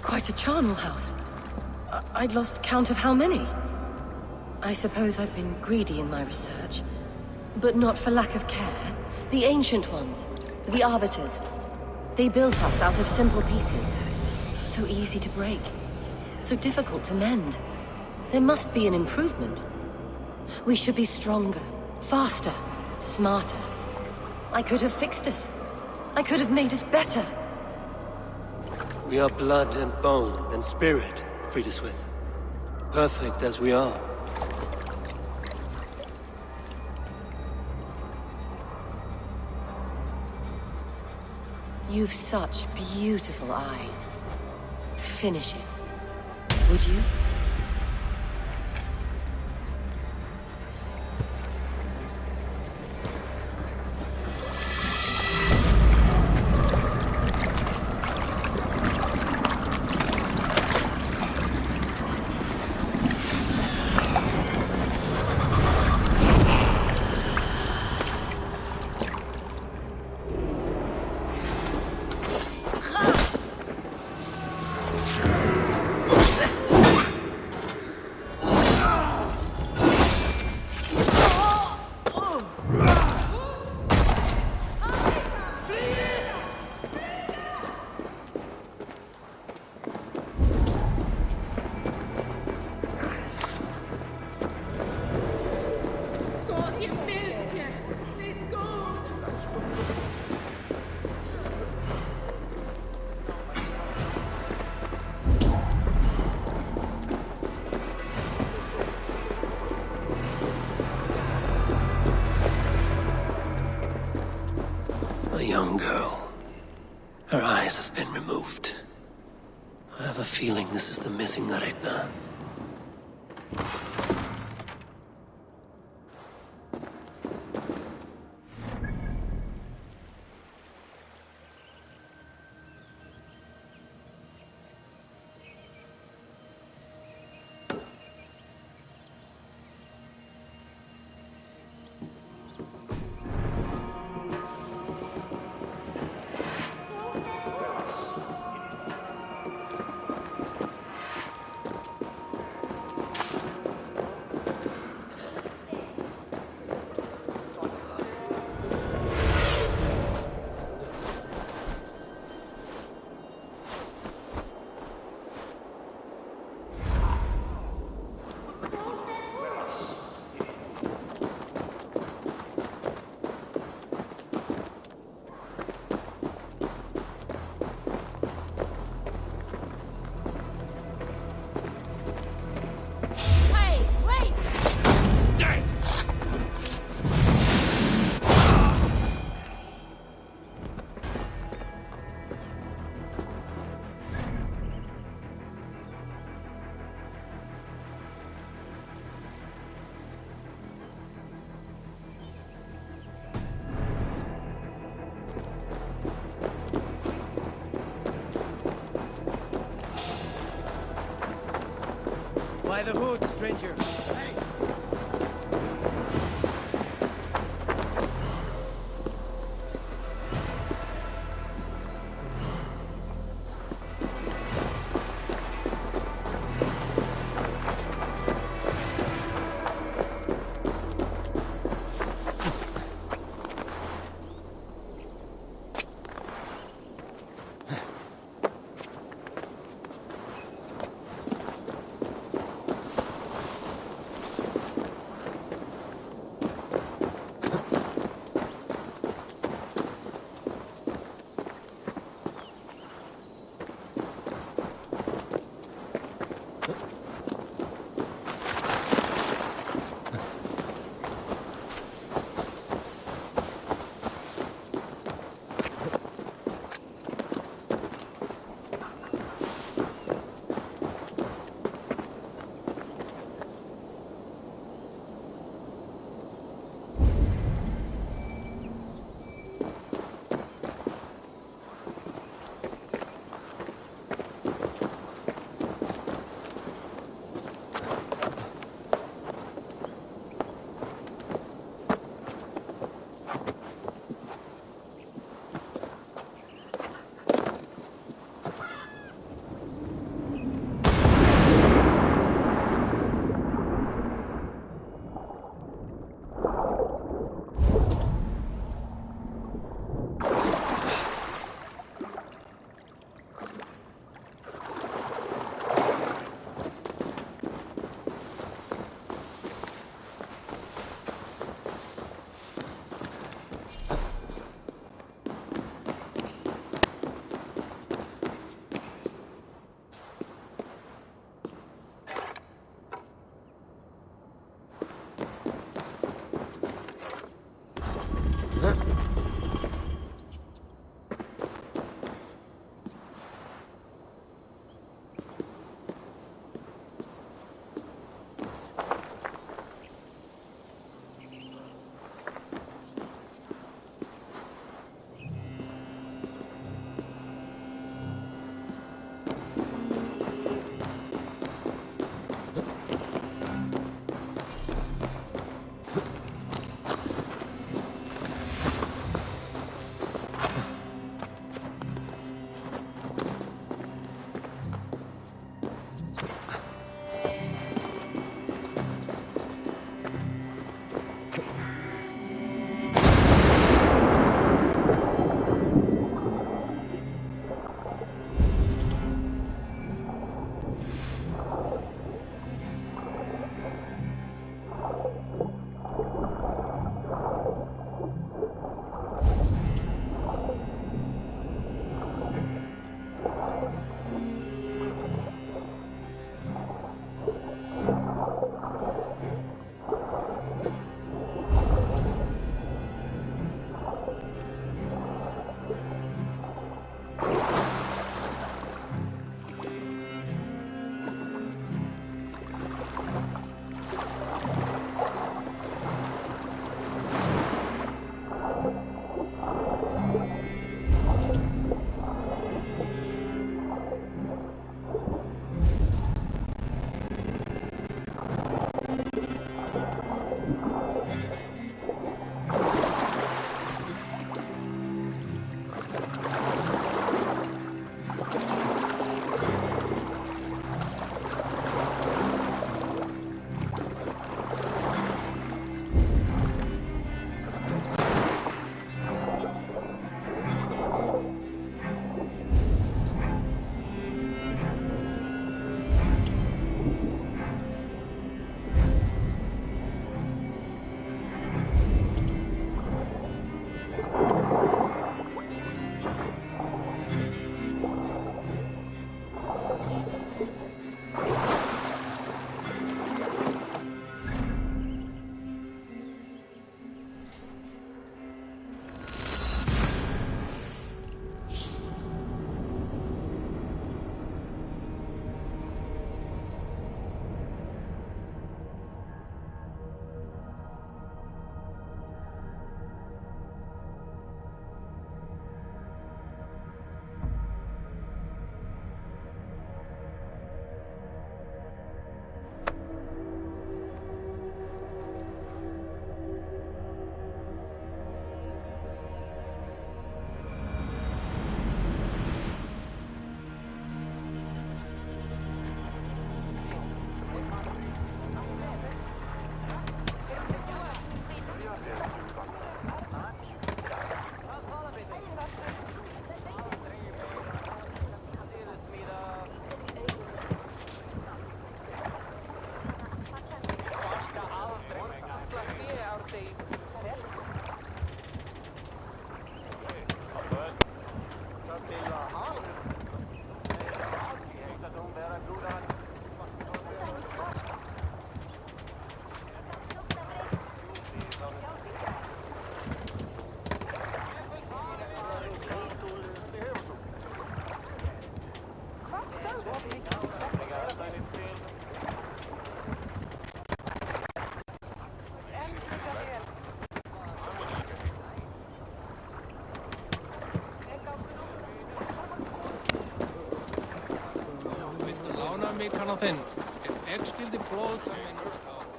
Quite a charnel house. I'd lost count of how many. I suppose I've been greedy in my research, but not for lack of care. The ancient ones, the arbiters, they built us out of simple pieces. So easy to break, so difficult to mend. There must be an improvement. We should be stronger, faster, smarter. I could have fixed us. I could have made us better. We are blood and bone and spirit, freed us with. Perfect as we are. You've such beautiful eyes. Finish it, would you? A young girl. Her eyes have been removed. I have a feeling this is the missing Aretna. By the hood, stranger.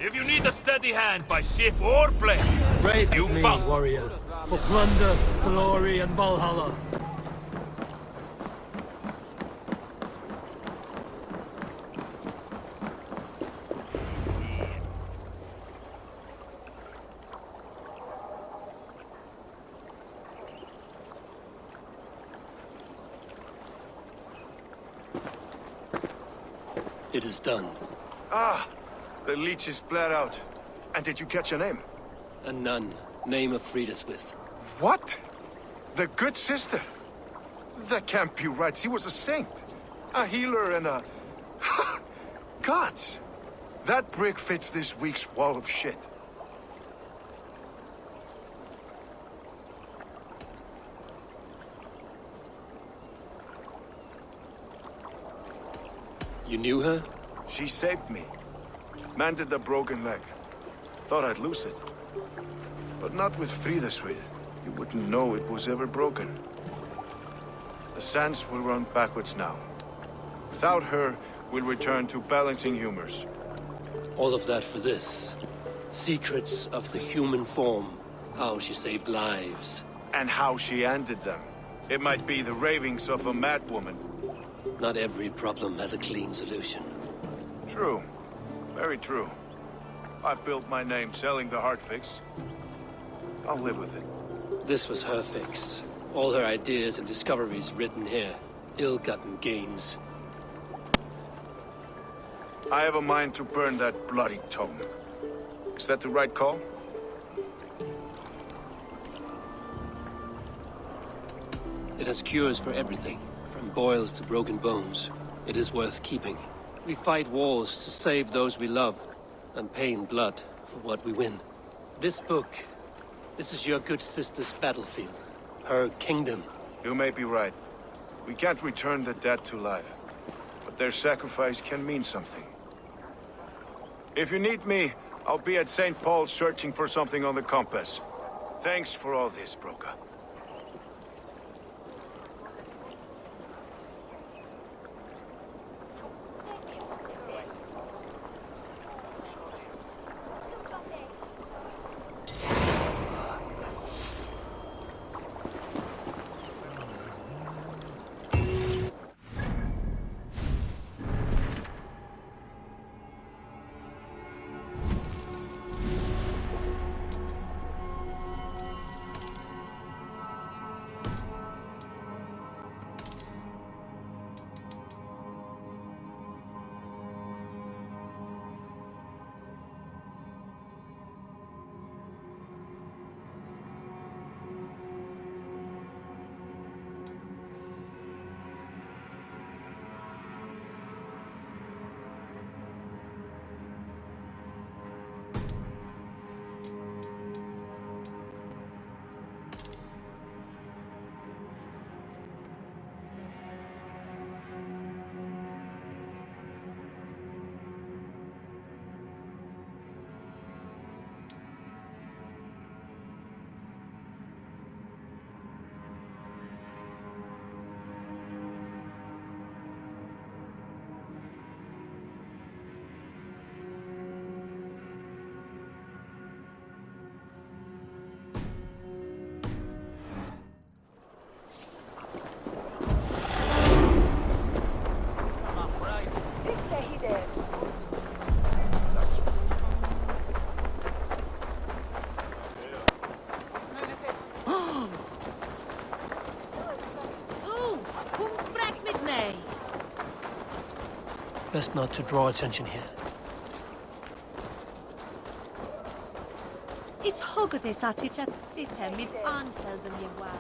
If you need a steady hand by ship or plane, Raid you me, found warrior, for plunder, glory, and Valhalla. It is done. Ah, the leech is bled out. And did you catch a name? A nun, name of freed with. What? The good sister? That can't be right. She was a saint. A healer and a... Gods! That brick fits this week's wall of shit. You knew her? She saved me. Mended the broken leg. Thought I'd lose it. But not with Frideswith. You wouldn't know it was ever broken. The sands will run backwards now. Without her, we'll return to balancing humors. All of that for this. Secrets of the human form. How she saved lives. And how she ended them. It might be the ravings of a madwoman. Not every problem has a clean solution. True. Very true. I've built my name selling the heart fix. I'll live with it. This was her fix. All her ideas and discoveries written here. Ill-gotten gains. I have a mind to burn that bloody tome. Is that the right call? It has cures for everything, from boils to broken bones. It is worth keeping. We fight wars to save those we love, and pay in blood for what we win. This book, this is your good sister's battlefield. Her kingdom. You may be right. We can't return the dead to life. But their sacrifice can mean something. If you need me, I'll be at St. Paul's searching for something on the compass. Thanks for all this, Broca. Best not to draw attention here. It's hogade thatich at sita mid antel than you were.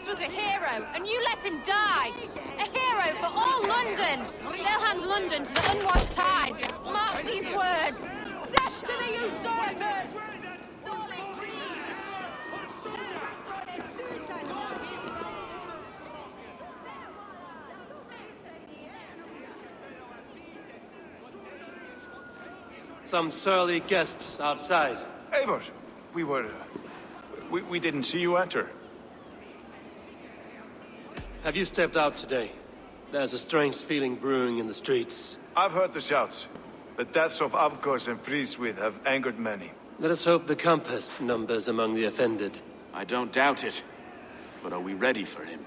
Was a hero, and you let him die! A hero for all London! They'll hand London to the unwashed tides! Mark these words! To the usurpers! Some surly guests outside. Eivor, we didn't see you enter. Have you stepped out today? There's a strange feeling brewing in the streets. I've heard the shouts. The deaths of Avgos and Friswith have angered many. Let us hope the compass numbers among the offended. I don't doubt it. But are we ready for him?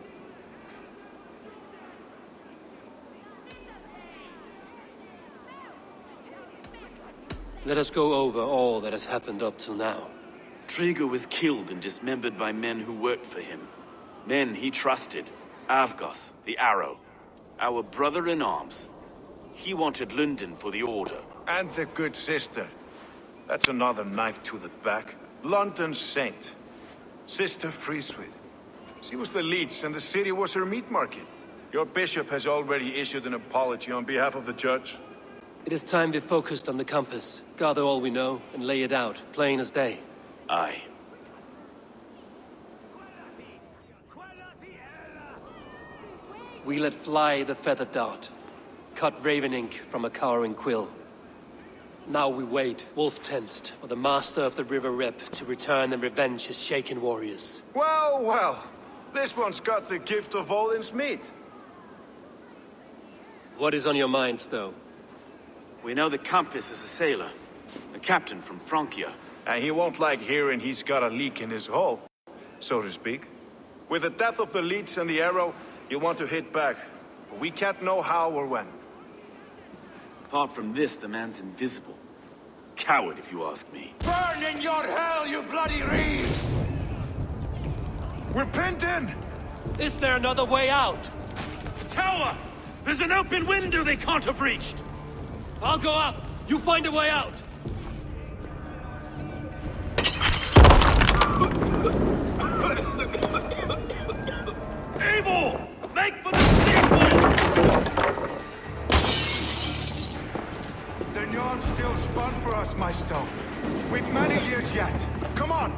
Let us go over all that has happened up till now. Triga was killed and dismembered by men who worked for him. Men he trusted. Avgos, the Arrow. Our brother-in-arms. He wanted London for the Order. And the good sister. That's another knife to the back. London's saint. Sister Friswith. She was the leech and the city was her meat market. Your bishop has already issued an apology on behalf of the church. It is time we focused on the compass, gather all we know, and lay it out, plain as day. Aye. We let fly the feathered dart, cut raven ink from a cowering quill. Now we wait, wolf-tensed, for the master of the River Rep to return and revenge his shaken warriors. Well, well. This one's got the gift of Odin's meat. What is on your minds, though? We know the compass is a sailor. A captain from Francia. And he won't like hearing he's got a leak in his hull, so to speak. With the death of the leech and the arrow, you'll want to hit back. But we can't know how or when. Apart from this, the man's invisible. Coward, if you ask me. Burn in your hell, you bloody reeves! We're pinned in! Is there another way out? Tower! There's an open window they can't have reached! I'll go up! You find a way out! Evil! Make for the steeple! The yarn's still spun for us, Maestro. We've many years yet. Come on!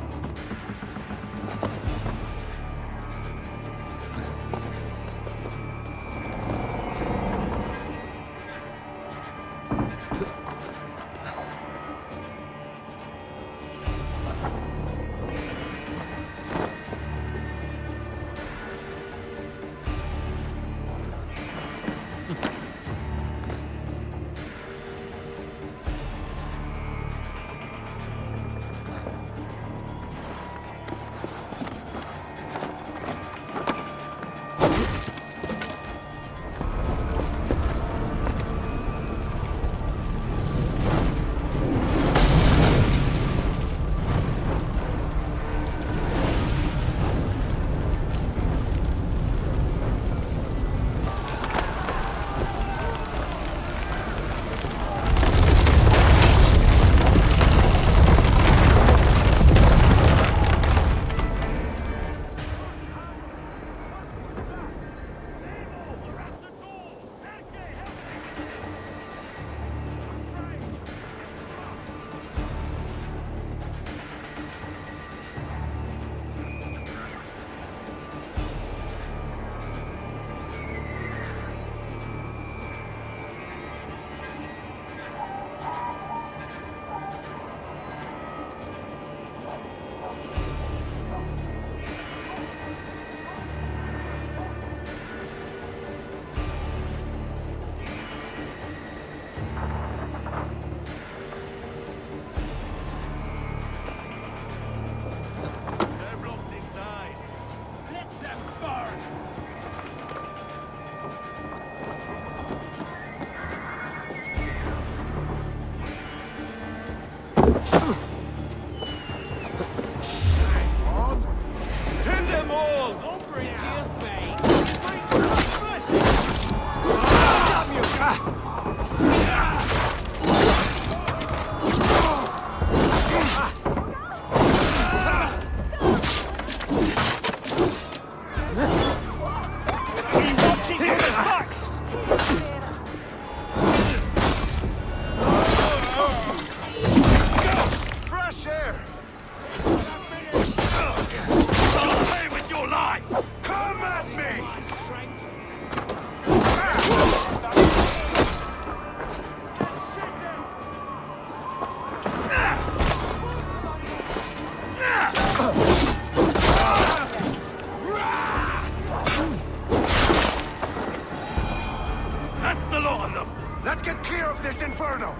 Let's get clear of this inferno!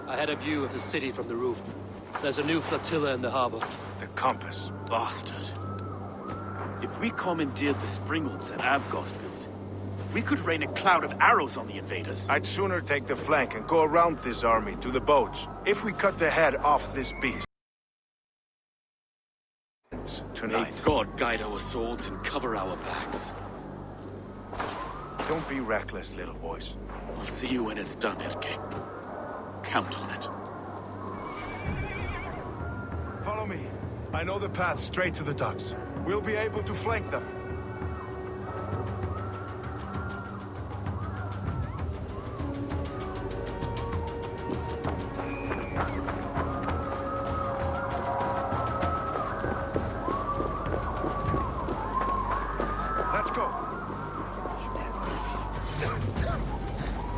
I had a view of the city from the roof. There's a new flotilla in the harbor. The compass. Bastard. If we commandeered the springholds that Avgos built, we could rain a cloud of arrows on the invaders. I'd sooner take the flank and go around this army to the boats. If we cut the head off this beast tonight. May God guide our swords and cover our backs. Don't be reckless, little voice. I'll see you when it's done, Erke. Count on it. Follow me. I know the path straight to the docks. We'll be able to flank them. Let's go.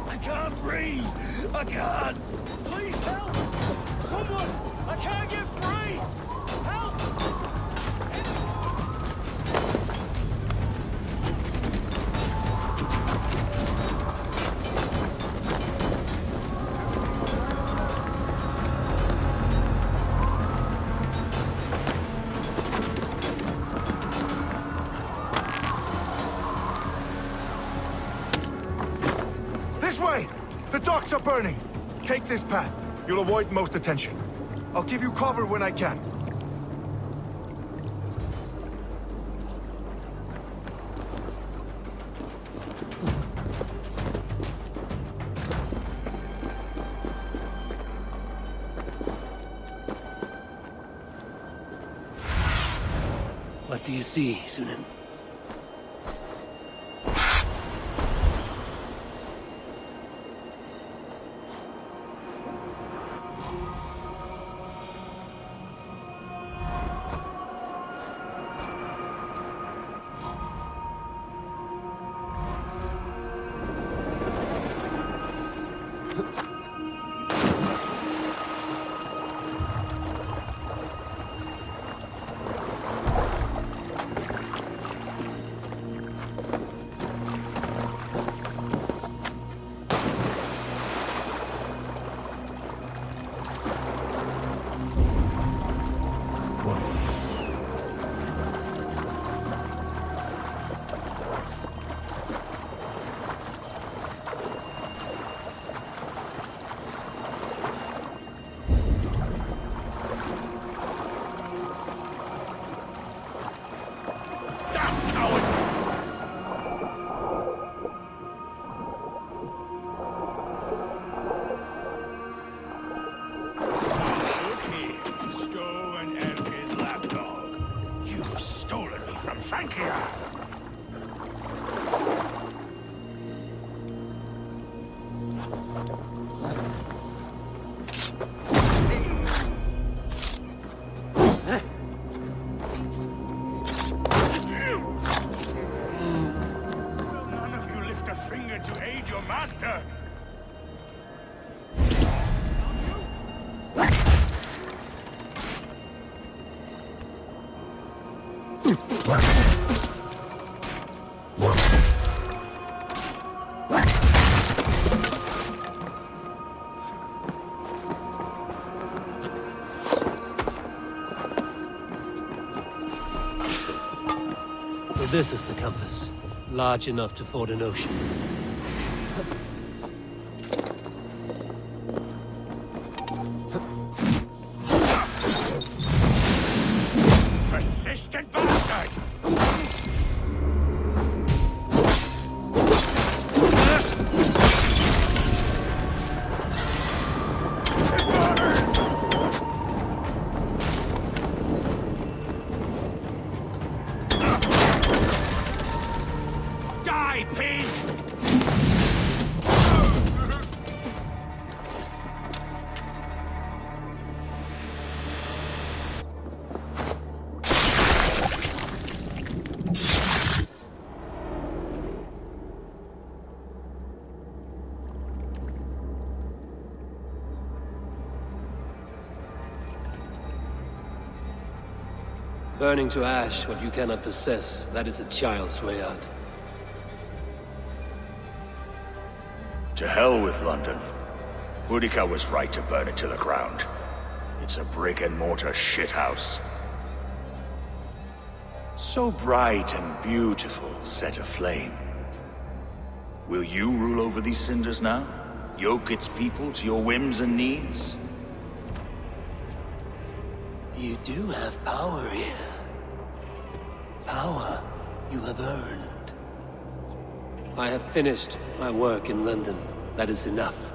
I can't breathe! I can't! Please help! Someone! I can't get free! Help! This way! The docks are burning! Take this path. You'll avoid most attention. I'll give you cover when I can. What do you see, Sunan? So this is the compass. Large enough to ford an ocean. Persistent bastard! Die, pig! Burning to ash what you cannot possess, that is a child's way out. To hell with London. Boudica was right to burn it to the ground. It's a brick-and-mortar shithouse. So bright and beautiful, set aflame. Will you rule over these cinders now? Yoke its people to your whims and needs? You do have power here. Power you have earned. I have finished my work in London. That is enough.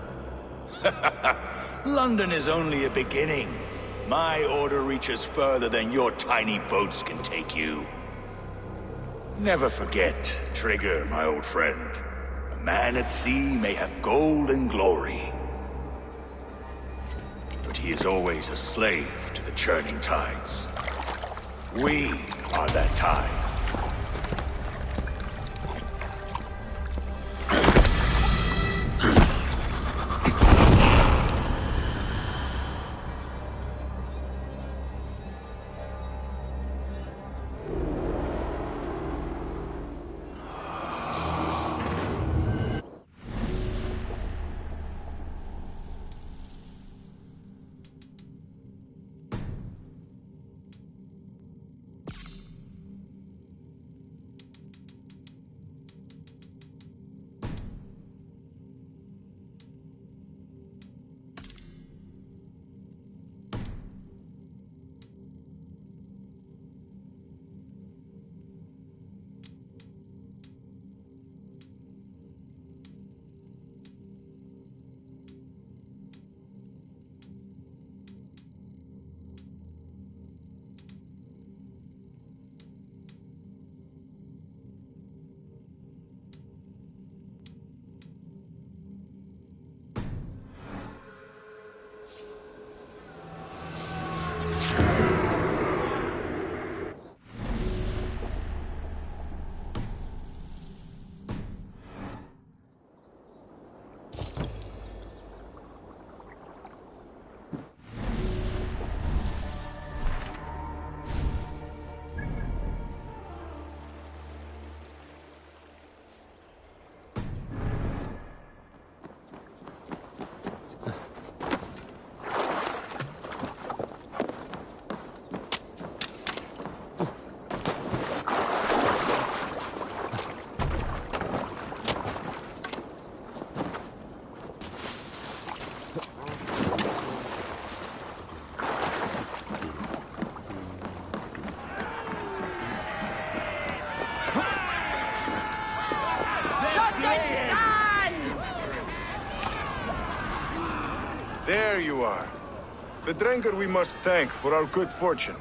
London is only a beginning. My order reaches further than your tiny boats can take you. Never forget, Trigger, my old friend. A man at sea may have gold and glory, but he is always a slave to the churning tides. We are that tide. There you are. The drinker we must thank for our good fortune.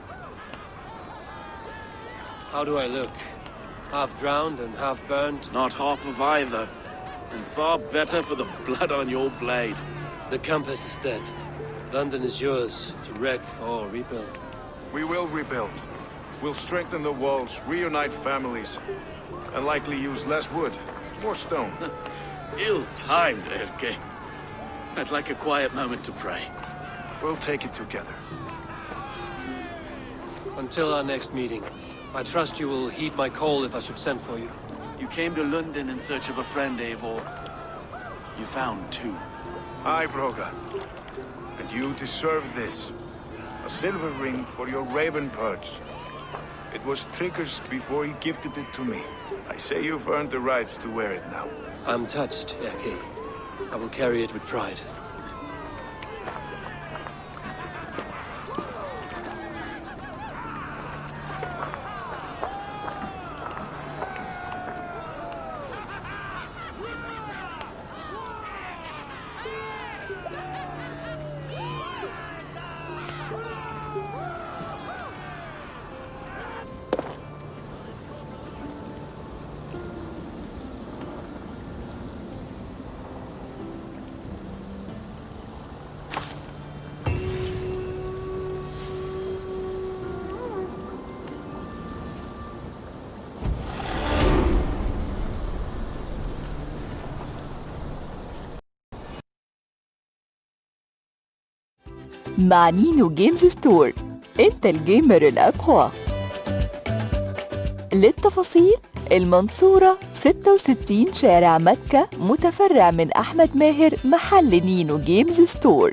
How do I look? Half drowned and half burned? Not half of either. And far better for the blood on your blade. The compass is dead. London is yours, to wreck or rebuild. We will rebuild. We'll strengthen the walls, reunite families, and likely use less wood, more stone. Ill-timed, Erke. I'd like a quiet moment to pray. We'll take it together. Until our next meeting, I trust you will heed my call if I should send for you. You came to London in search of a friend, Eivor. You found two. Aye, Broga. And you deserve this. A silver ring for your raven perch. It was Trigger's before he gifted it to me. I say you've earned the right to wear it now. I'm touched, Erke. I will carry it with pride. مع نينو جيمز ستور، انت الجيمر الأقوى. للتفاصيل المنصورة 66 شارع مكة، متفرع من أحمد ماهر، محل نينو جيمز ستور.